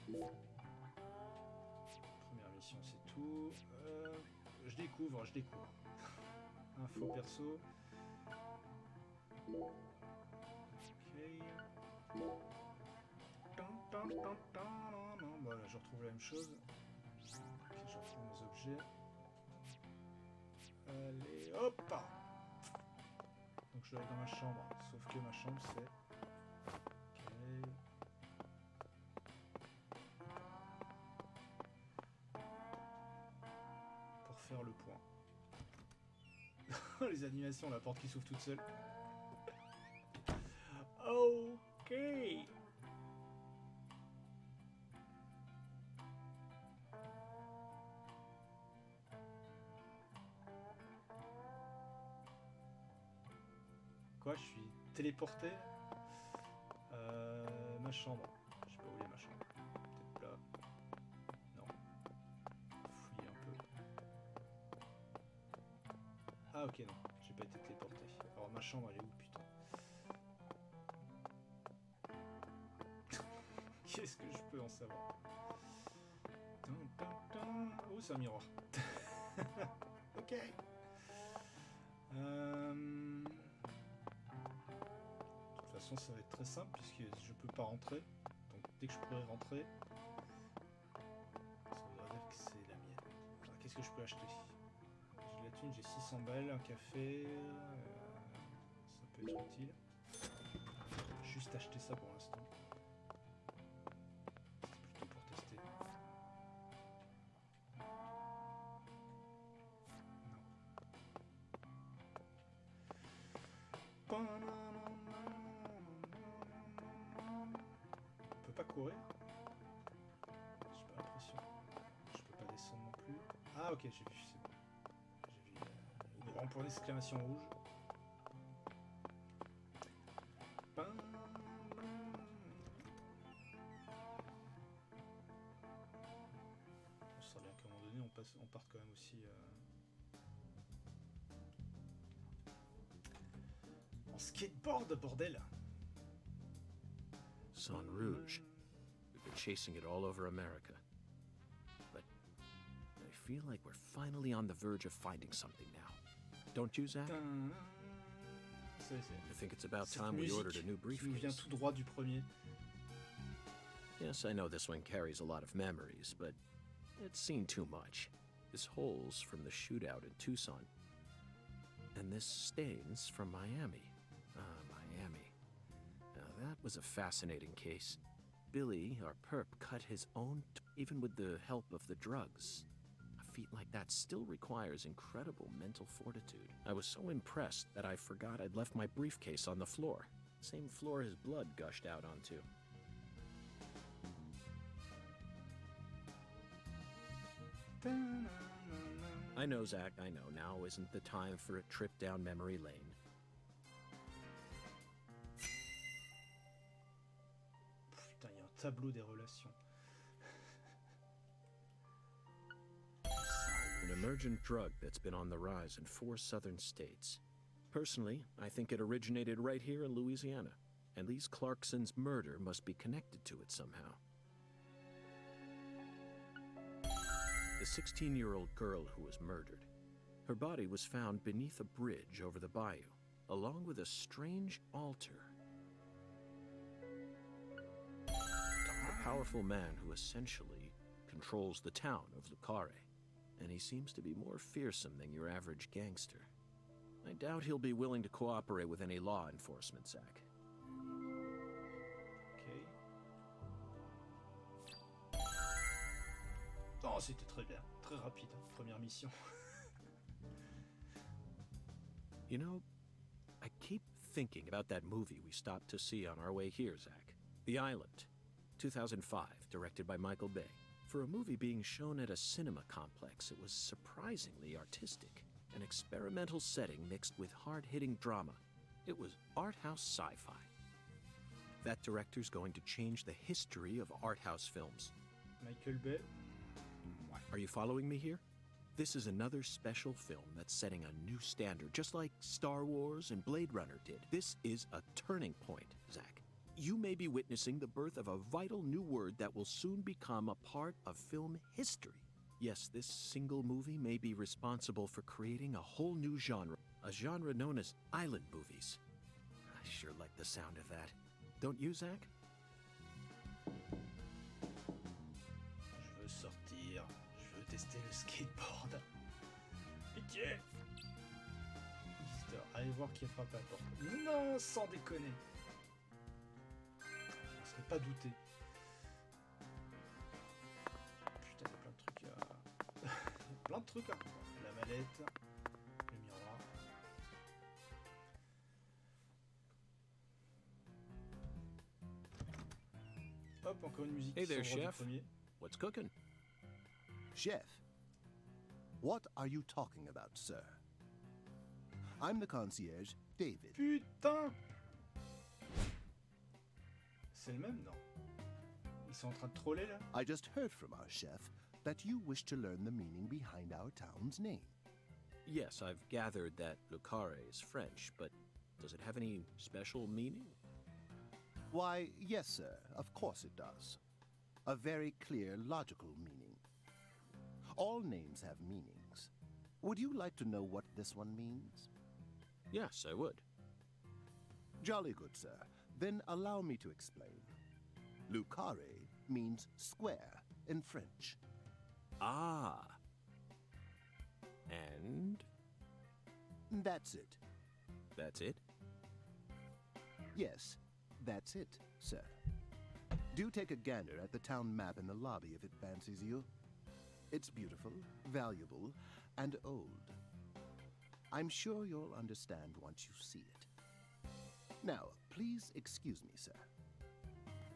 Journal. Première mission, c'est tout. Je découvre. Info perso. Ok. Voilà, je retrouve la même chose. Ok, je retrouve mes objets. Hop. Donc je vais aller dans ma chambre, sauf que ma chambre c'est... Ok. Pour faire le point. Les animations, la porte qui s'ouvre toute seule. Ok. Quoi, je suis téléporté? Ma chambre. Je sais pas où est ma chambre. Peut-être là. Non. Fouiller un peu. Ah ok, non. J'ai pas été téléporté. Alors ma chambre, elle est où, putain? Qu'est-ce que je peux en savoir? Oh, c'est un miroir. Ok. De toute façon, ça va être très simple puisque je peux pas rentrer. Donc dès que je pourrai rentrer, ça voudra dire que c'est la mienne. Alors, qu'est-ce que je peux acheter? J'ai de la thune, j'ai 600 balles, un café. Ça peut être utile. Juste acheter ça pour l'instant. C'est plutôt pour tester. On peut pas courir? J'ai pas l'impression. Je peux pas descendre non plus. Ah ok, j'ai vu, c'est bon. J'ai vu le grand point d'exclamation rouge. On sera bien qu'à un moment donné, on parte quand même aussi... en skateboard, bordel! Sun Rouge. We've been chasing it all over America. But I feel like we're finally on the verge of finding something now. Don't you, Zach? I think it's about time we ordered a new Qui nous vient briefcase. tout droit du premier. Yes, I know this one carries a lot of memories, but it's seen too much. This hole's from the shootout in Tucson. And this stain's from Miami. Miami. Now that was a fascinating case. Billy, our perp, cut his own, even with the help of the drugs. A feat like that still requires incredible mental fortitude. I was so impressed that I forgot I'd left my briefcase on the floor. Same floor his blood gushed out onto. I know, Zach, I know. Now isn't the time for a trip down memory lane. Putain, il y a un tableau des relations. An emergent drug that's been on the rise in 4 southern states. Personally, I think it originated right here in Louisiana, and Lise Clarkson's murder must be connected to it somehow. The 16-year-old girl who was murdered. Her body was found beneath a bridge over the bayou, along with a strange altar. A powerful man who essentially controls the town of Lucare, and he seems to be more fearsome than your average gangster. I doubt he'll be willing to cooperate with any law enforcement, Zach. Oh, c'était très bien, très rapide, première mission. You know, I keep thinking about that movie we stopped to see on our way here, Zach. The Island, 2005, directed by Michael Bay. For a movie being shown at a cinema complex, it was surprisingly artistic. An experimental setting mixed with hard-hitting drama. It was art house sci-fi. That director's going to change the history of art house films. Michael Bay. Are you following me here? This is another special film that's setting a new standard, just like Star Wars and Blade Runner did. This is a turning point, Zach. You may be witnessing the birth of a vital new word that will soon become a part of film history. Yes, this single movie may be responsible for creating a whole new genre, a genre known as island movies. I sure like the sound of that. Don't you, Zach? Je veux sortir, je veux tester le skateboard. Pitié. voir qui a frappé à la porte. Non, sans déconner. On serait pas douté. Putain, il y a plein de trucs à... plein de trucs à... La mallette, le miroir. Hop, encore une musique Hey qui there, s'envoie du chef. premier. What's cooking? Chef, what are you talking about, sir? I'm the concierge, David. Putain! C'est le même, non? Ils sont en train de troller, là? I just heard from our chef that you wish to learn the meaning behind our town's name. Yes, I've gathered that Lucare is French, but does it have any special meaning? Why, yes, sir, of course it does. A very clear, logical meaning. All names have meanings. Would you like to know what this one means? Yes, I would. Jolly good, sir. Then allow me to explain. Lucare means square in French. Ah. And That's it. that's it? Yes, that's it, sir. Do take a gander at the town map in the lobby if it fancies you. It's beautiful, valuable, and old. I'm sure you'll understand once you see it. Now, please excuse me, sir.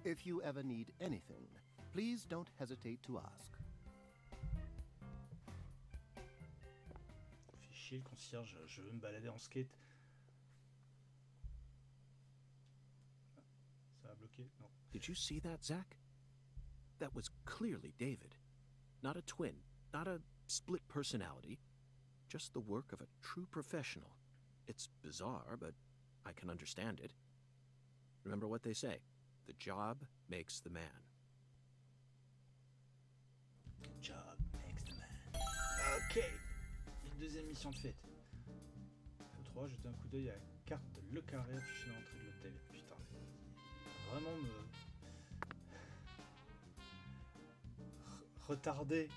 If you ever need anything, please don't hesitate to ask. Fait chier le concierge, je veux me balader en skate. Ah, ça a bloqué? Non. Did you see that, Zach? That was clearly David. Not a twin, not a split personality, just the work of a true professional. It's bizarre, but I can understand it. Remember what they say, the job makes the man. Job makes the man. Ok. Une deuxième mission de fête. Faut 3, jeter un coup d'œil à la carte de Le Carré affichée dans l'entrée de l'hôtel. Putain. Vraiment me... retarder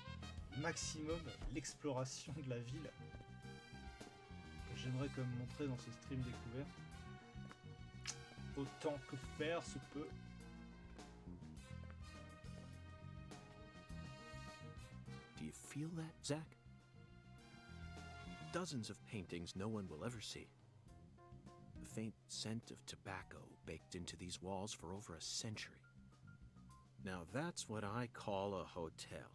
maximum l'exploration de la ville. J'aimerais comme montrer dans ce stream découverte. Autant que faire se peut. Do you feel that, Zach? Dozens of paintings no one will ever see. The faint scent of tobacco baked into these walls for over a century. Now that's what I call a hotel.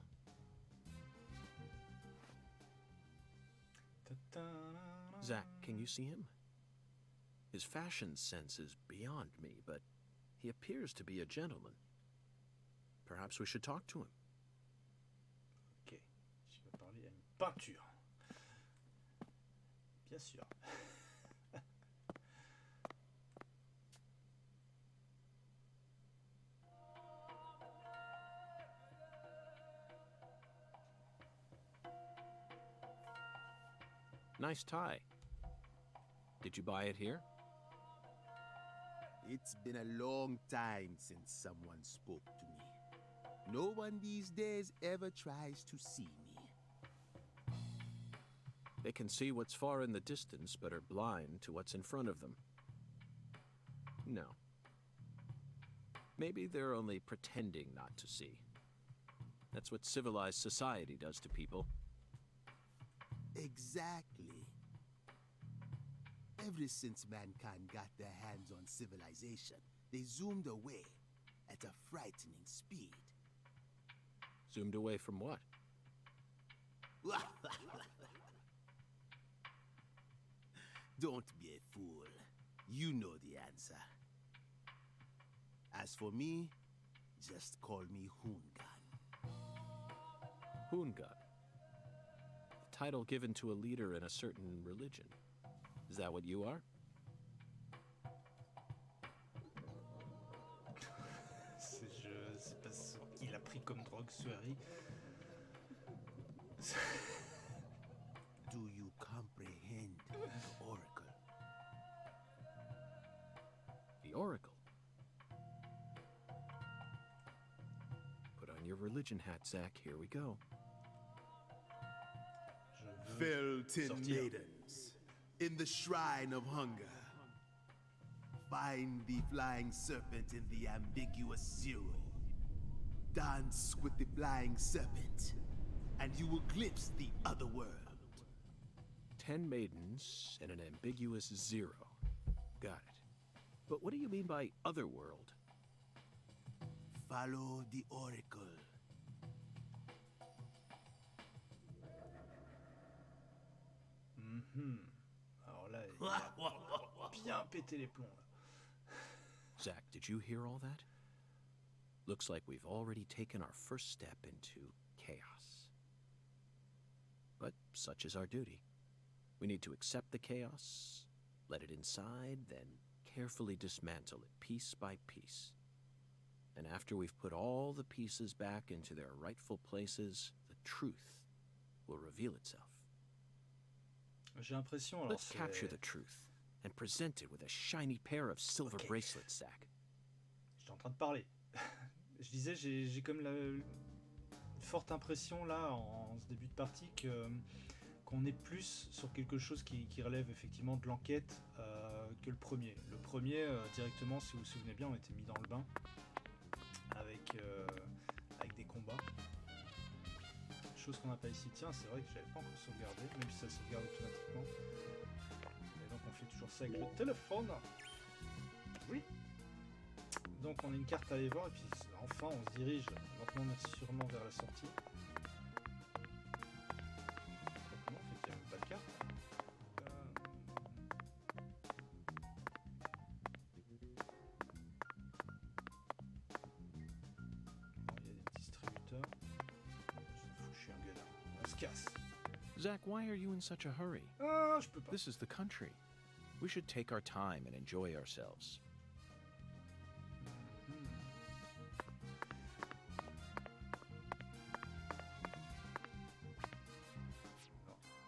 Zach, can you see him? His fashion sense is beyond me, but he appears to be a gentleman. Perhaps we should talk to him. Ok, je vais parler à une peinture. Bien sûr. Nice tie. Did you buy it here? It's been a long time since someone spoke to me. No one these days ever tries to see me. They can see what's far in the distance, but are blind to what's in front of them. No. Maybe they're only pretending not to see. That's what civilized society does to people. Exactly. Ever since mankind got their hands on civilization, they zoomed away at a frightening speed. Zoomed away from what? Don't be a fool. You know the answer. As for me, just call me Hoongan. Hoongan. A title given to a leader in a certain religion. Is that what you are? Je sais pas ce qu'il a pris comme drogue, ce Harry. Do you comprehend the oracle? The Oracle. Put on your religion hat, Zach. Here we go. Je veux Felton sortir. maidens, in the Shrine of Hunger. Find the flying serpent in the ambiguous zero. Dance with the flying serpent, and you will glimpse the other world. 10 maidens and an ambiguous zero. Got it. But what do you mean by otherworld? Follow the oracle. Alors là, il a bien pété les plombs. Là. Zach, did you hear all that? Looks like we've already taken our first step into chaos. But such is our duty. We need to accept the chaos, let it inside, then carefully dismantle it piece by piece. And after we've put all the pieces back into their rightful places, the truth will reveal itself. J'ai l'impression, alors Let's capture the truth and present it with a shiny pair of silver bracelets, Zach. J'étais en train de parler. Je disais, j'ai comme une forte impression là, en ce début de partie, qu'on est plus sur quelque chose qui relève effectivement de l'enquête que le premier. Le premier, directement, si vous vous souvenez bien, on était mis dans le bain avec des combats. Chose qu'on n'a pas ici. Tiens, c'est vrai que j'avais pas encore sauvegardé, même si ça sauvegarde automatiquement. Et donc on fait toujours ça avec le téléphone. Oui. Donc on a une carte à aller voir et puis enfin on se dirige lentement mais sûrement vers la sortie. Comment on fait qu'il n'y a même pas de carte Il y a des distributeurs. Je suis un gueulard. On se casse. Zach, why are you in such a hurry? Ah, je peux pas. This is the country. We should take our time and enjoy ourselves.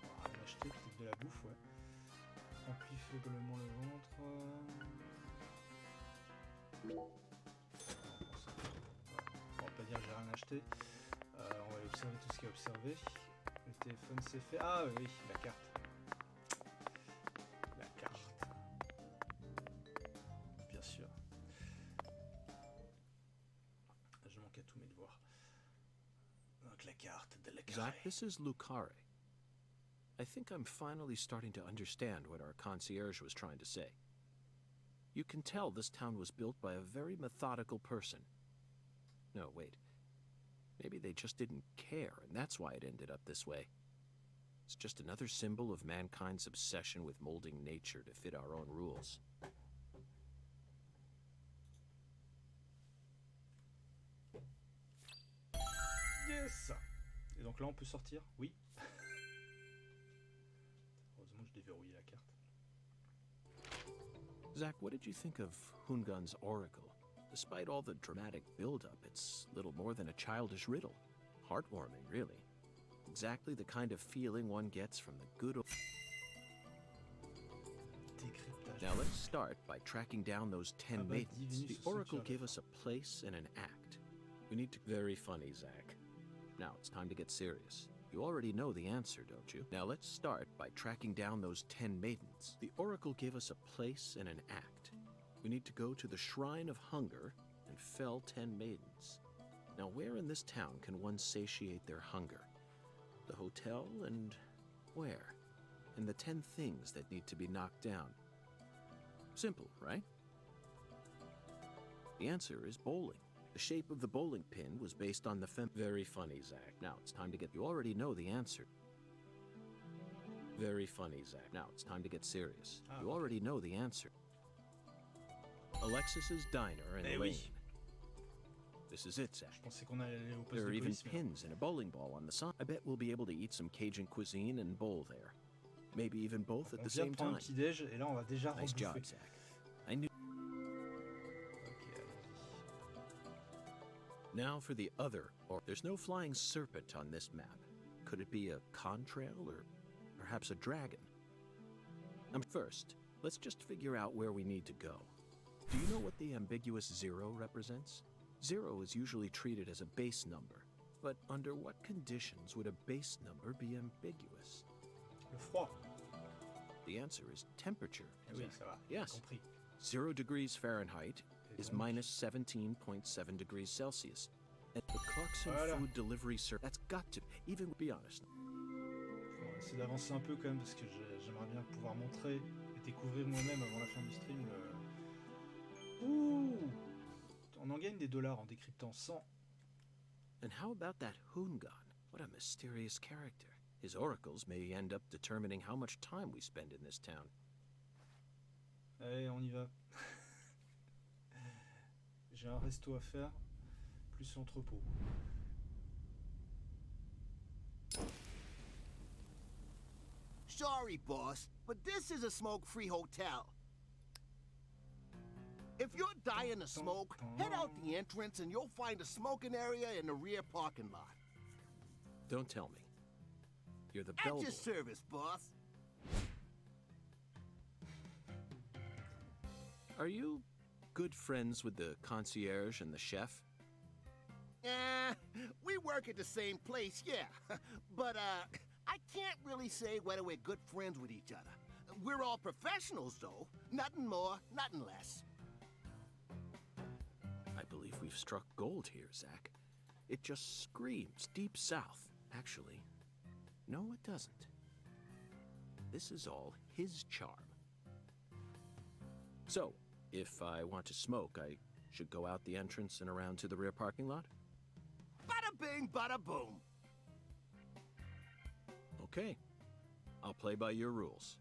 On va acheter peut-être de la bouffe, ouais. Remplis faiblement le ventre. Non, pour ça. On va pas dire j'ai rien acheté. On va aller observer tout ce qu'il y a observé. Le téléphone c'est fait. Ah oui, la carte. La carte. Bien sûr. Je manque à tous mes devoirs. Donc la carte de la carte. Zach, this is Lucare. I think I'm finally starting to understand what our concierge was trying to say. You can tell this town was built by a very methodical person. No, wait. Maybe they just didn't care, and that's why it ended up this way. It's just another symbol of mankind's obsession with molding nature to fit our own rules. Yes. Et donc là on peut sortir. Oui. Heureusement que je déverrouillé la carte. Zach, what did you think of Hungun's oracle? Despite all the dramatic build-up, it's little more than a childish riddle. Heartwarming, really. Exactly the kind of feeling one gets from the good old... Décryptage. Now let's start by tracking down those 10 Ah bah, maidens. divinus The se oracle soutient gave us a place and an act. We need to... Very funny, Zach. Now it's time to get serious. You already know the answer, don't you? Now let's start by tracking down those 10 maidens. The oracle gave us a place and an act. We need to go to the Shrine of Hunger and fell 10 maidens. Now where in this town can one satiate their hunger? The hotel and where? And the 10 things that need to be knocked down. Simple, right? The answer is bowling. The shape of the bowling pin was based on the Very funny, Zach. Now it's time to get... You already know the answer. Very funny, Zach. Now it's time to get serious. You already know the answer. Alexis's Diner in Eh Lane. oui. This is it, Zach. Je pensais qu'on allait aller au poste There are de even police. mais- pins and a bowling ball on the side. I bet we'll be able to eat some Cajun cuisine and bowl there. Maybe even both at On the vient same de prendre time. un petit déj et là on va déjà Nice rebouffer. job, Zach. I knew. Ok, allons-y. Now for the other. Or there's no flying serpent on this map. Could it be a contrail or perhaps a dragon? First, let's just figure out where we need to go. Do you know what the ambiguous zero represents? Zero is usually treated as a base number, but under what conditions would a base number be ambiguous? Le froid. The answer is temperature. Oui, ça va. J'ai Yes. compris. 0 degrees Fahrenheit is donc? minus 17.7 degrees Celsius. And the Clarkson Voilà. food delivery service, that's got to, even be honest. On va essayer d'avancer un peu quand même parce que j'aimerais bien pouvoir montrer et découvrir moi-même avant la fin du stream le... Ouh, on en gagne des dollars en décryptant 100. And how about that Hoongan? What a mysterious character. His oracles may end up determining how much time we spend in this town. Allez, on y va. J'ai un resto à faire, plus l'entrepôt. Sorry, boss, but this is a smoke-free hotel. If you're dying of smoke, head out the entrance and you'll find a smoking area in the rear parking lot. Don't tell me. You're the At bellboy. your service, boss. Are you good friends with the concierge and the chef? We work at the same place, yeah. But, I can't really say whether we're good friends with each other. We're all professionals, though. Nothing more, nothing less. I believe we've struck gold here, Zach. It just screams Deep South. Actually, no, it doesn't. This is all his charm. So, if I want to smoke, I should go out the entrance and around to the rear parking lot? Bada bing, bada boom. Okay. I'll play by your rules.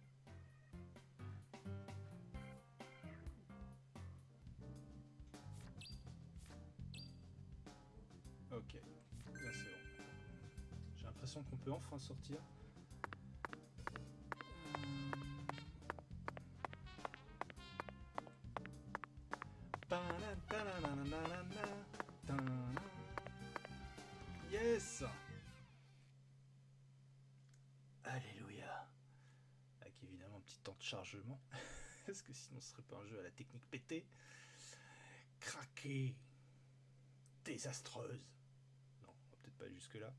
Ok, là c'est bon. J'ai l'impression qu'on peut enfin sortir. Yes. Alléluia. Avec évidemment un petit temps de chargement. Est-ce que sinon ce serait pas un jeu à la technique pétée? Craqué. Désastreuse. Non, on va peut-être pas aller jusque là.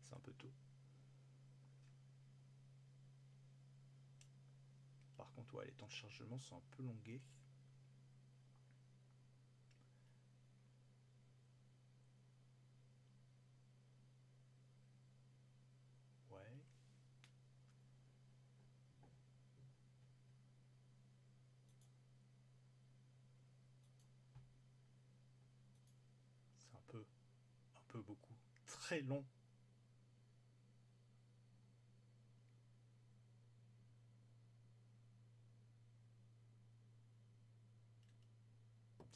C'est un peu tôt. Par contre, ouais, les temps de chargement sont un peu longués. Ouais. C'est un peu beaucoup. Très long.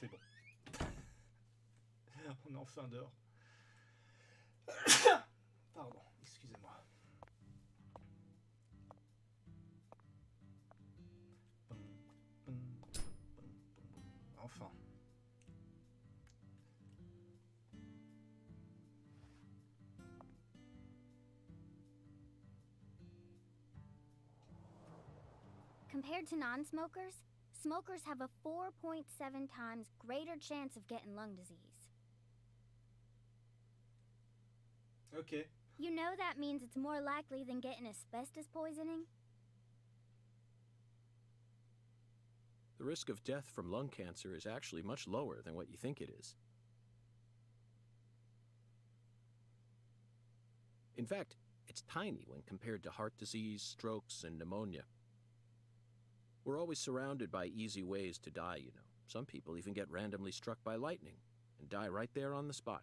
C'est bon. On est enfin dehors. Pardon, excusez-moi. Enfin. Compared to non-smokers, smokers have a 4.7 times greater chance of getting lung disease. Ok. You know that means it's more likely than getting asbestos poisoning? The risk of death from lung cancer is actually much lower than what you think it is. In fact, it's tiny when compared to heart disease, strokes, and pneumonia. We're always surrounded by easy ways to die, you know. Some people even get randomly struck by lightning and die right there on the spot.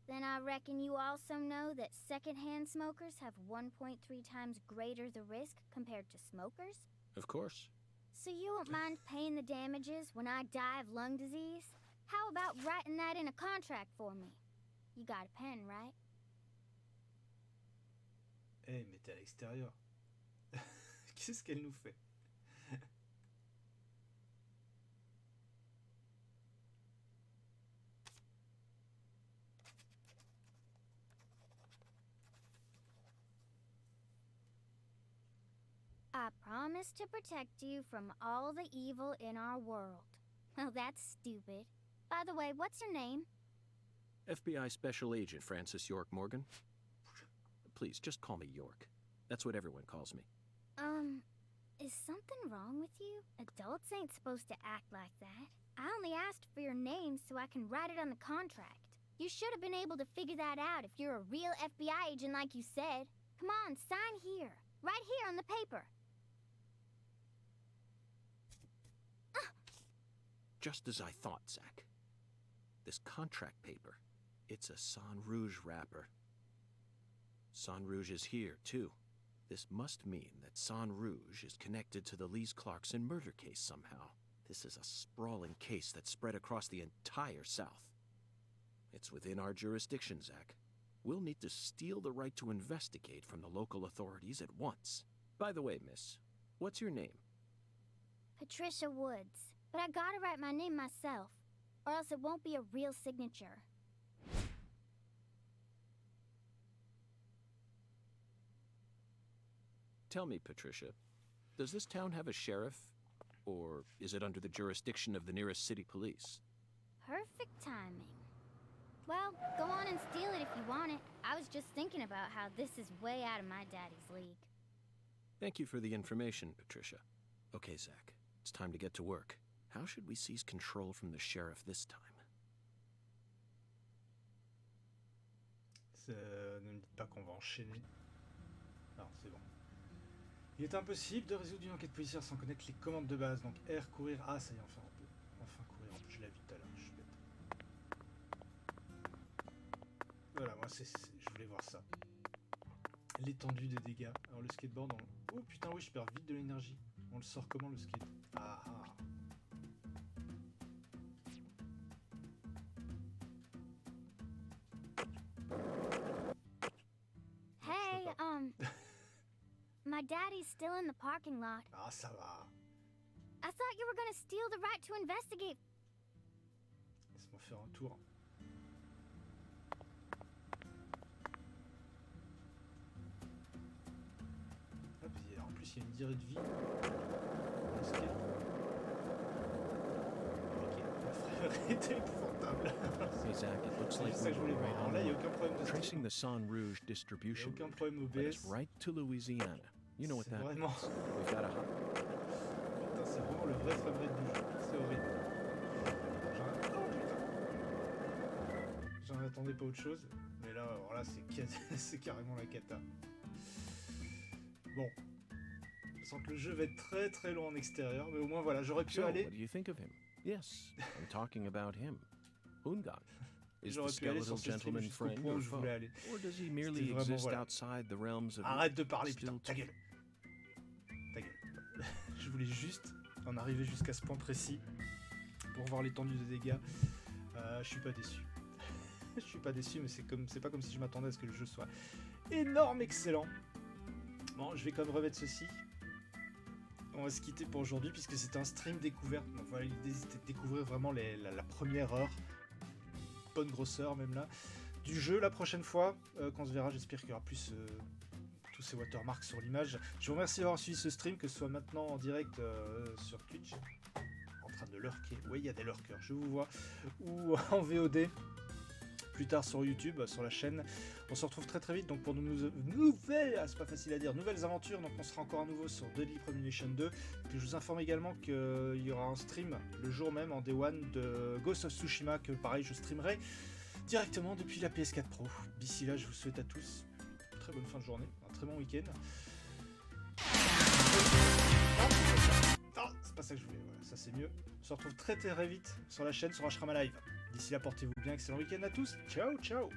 Then I reckon you also know that secondhand smokers have 1.3 times greater the risk compared to smokers? Of course. So you won't mind paying the damages when I die of lung disease? How about writing that in a contract for me? You got a pen, right? Eh, mais t'es à l'extérieur. Qu'est-ce qu'elle nous fait? I promise to protect you from all the evil in our world. Well, that's stupid. By the way, what's your name? FBI Special Agent Francis York Morgan. Please, just call me York. That's what everyone calls me. Is something wrong with you? Adults ain't supposed to act like that. I only asked for your name so I can write it on the contract. You should have been able to figure that out if you're a real FBI agent like you said. Come on, sign here. Right here on the paper. Just as I thought, Zach. This contract paper, it's a Sang Rouge wrapper. Sang Rouge is here, too. This must mean that Sang Rouge is connected to the Lise Clarkson murder case somehow. This is a sprawling case that spread across the entire South. It's within our jurisdiction, Zach. We'll need to steal the right to investigate from the local authorities at once. By the way, miss, what's your name? Patricia Woods. But I gotta write my name myself, or else it won't be a real signature. Tell me, Patricia, does this town have a sheriff? Or is it under the jurisdiction of the nearest city police? Perfect timing. Well, go on and steal it if you want it. I was just thinking about how this is way out of my daddy's league. Thank you for the information, Patricia. Okay, Zach, it's time to get to work. How should we seize control from the sheriff this time? Ne me dites pas qu'on va enchaîner. Non, c'est bon. Il est impossible de résoudre une enquête policière sans connaître les commandes de base. Donc R, courir. Ah, ça y est, enfin on peut. Enfin courir. En plus, je l'ai vu tout à l'heure. Je suis bête. Voilà, moi, je voulais voir ça. L'étendue des dégâts. Alors, le skateboard, oh putain, oui, je perds vite de l'énergie. On le sort comment, le skate? Ah ah. Hey, my daddy's still in the parking lot. Ah, ça va. I thought you were gonna steal the right to investigate. Laisse-moi faire un tour. Hop, en plus, il y a une durée de vie. Le skate. Ok, la frayeur était épouvantable. Hey Zach, it looks C'est like ça que je voulais voir. Alors là, il n'y a aucun problème de tracing stream. the Sang Rouge Il n'y a distribution aucun route problème led us OBS. right to Louisiana. You know what C'est that vraiment... means. We've got a hot... Putain, c'est vraiment le vrai framerate du jeu. C'est horrible. Oh putain. J'en attendais pas autre chose. Mais là, alors là, c'est carrément la cata. Bon. Je sens que le jeu va être très très long en extérieur. Mais au moins, voilà, j'aurais pu So, aller... what do you think of him? Yes, I'm talking about him. Ungan. Is the J'aurais pu aller skeletal sur ce stream gentleman jusqu'au friend point où or je foe? voulais aller. Or does he merely C'était vraiment, exist voilà. outside the realms of... Arrête de parler, putain. still Ta gueule. Ta gueule. Je voulais juste en arriver jusqu'à ce point précis pour voir l'étendue des dégâts. Je suis pas déçu. Je suis pas déçu, mais c'est pas comme si je m'attendais à ce que le jeu soit énorme, excellent. Bon, je vais quand même remettre ceci. On va se quitter pour aujourd'hui puisque c'était un stream découverte. Donc voilà, l'idée c'était de découvrir vraiment la première heure, bonne grosseur même là, du jeu. La prochaine fois qu'on se verra, j'espère qu'il y aura plus tous ces watermarks sur l'image. Je vous remercie d'avoir suivi ce stream, que ce soit maintenant en direct sur Twitch, en train de lurker. Oui, il y a des lurkers, je vous vois, ou en VOD. Plus tard sur YouTube, sur la chaîne. On se retrouve très très vite donc pour de nouvelles, c'est pas facile à dire, nouvelles aventures. Donc on sera encore à nouveau sur Deadly Premonition 2. Puis je vous informe également qu'il y aura un stream le jour même en Day One de Ghost of Tsushima, que pareil je streamerai directement depuis la PS4 Pro. D'ici là, je vous souhaite à tous une très bonne fin de journée, un très bon week-end. Ah, c'est pas ça que je voulais, voilà, ça c'est mieux. On se retrouve très très vite sur la chaîne, sur Ashrama Live. D'ici là, portez-vous bien, excellent week-end à tous. Ciao, ciao.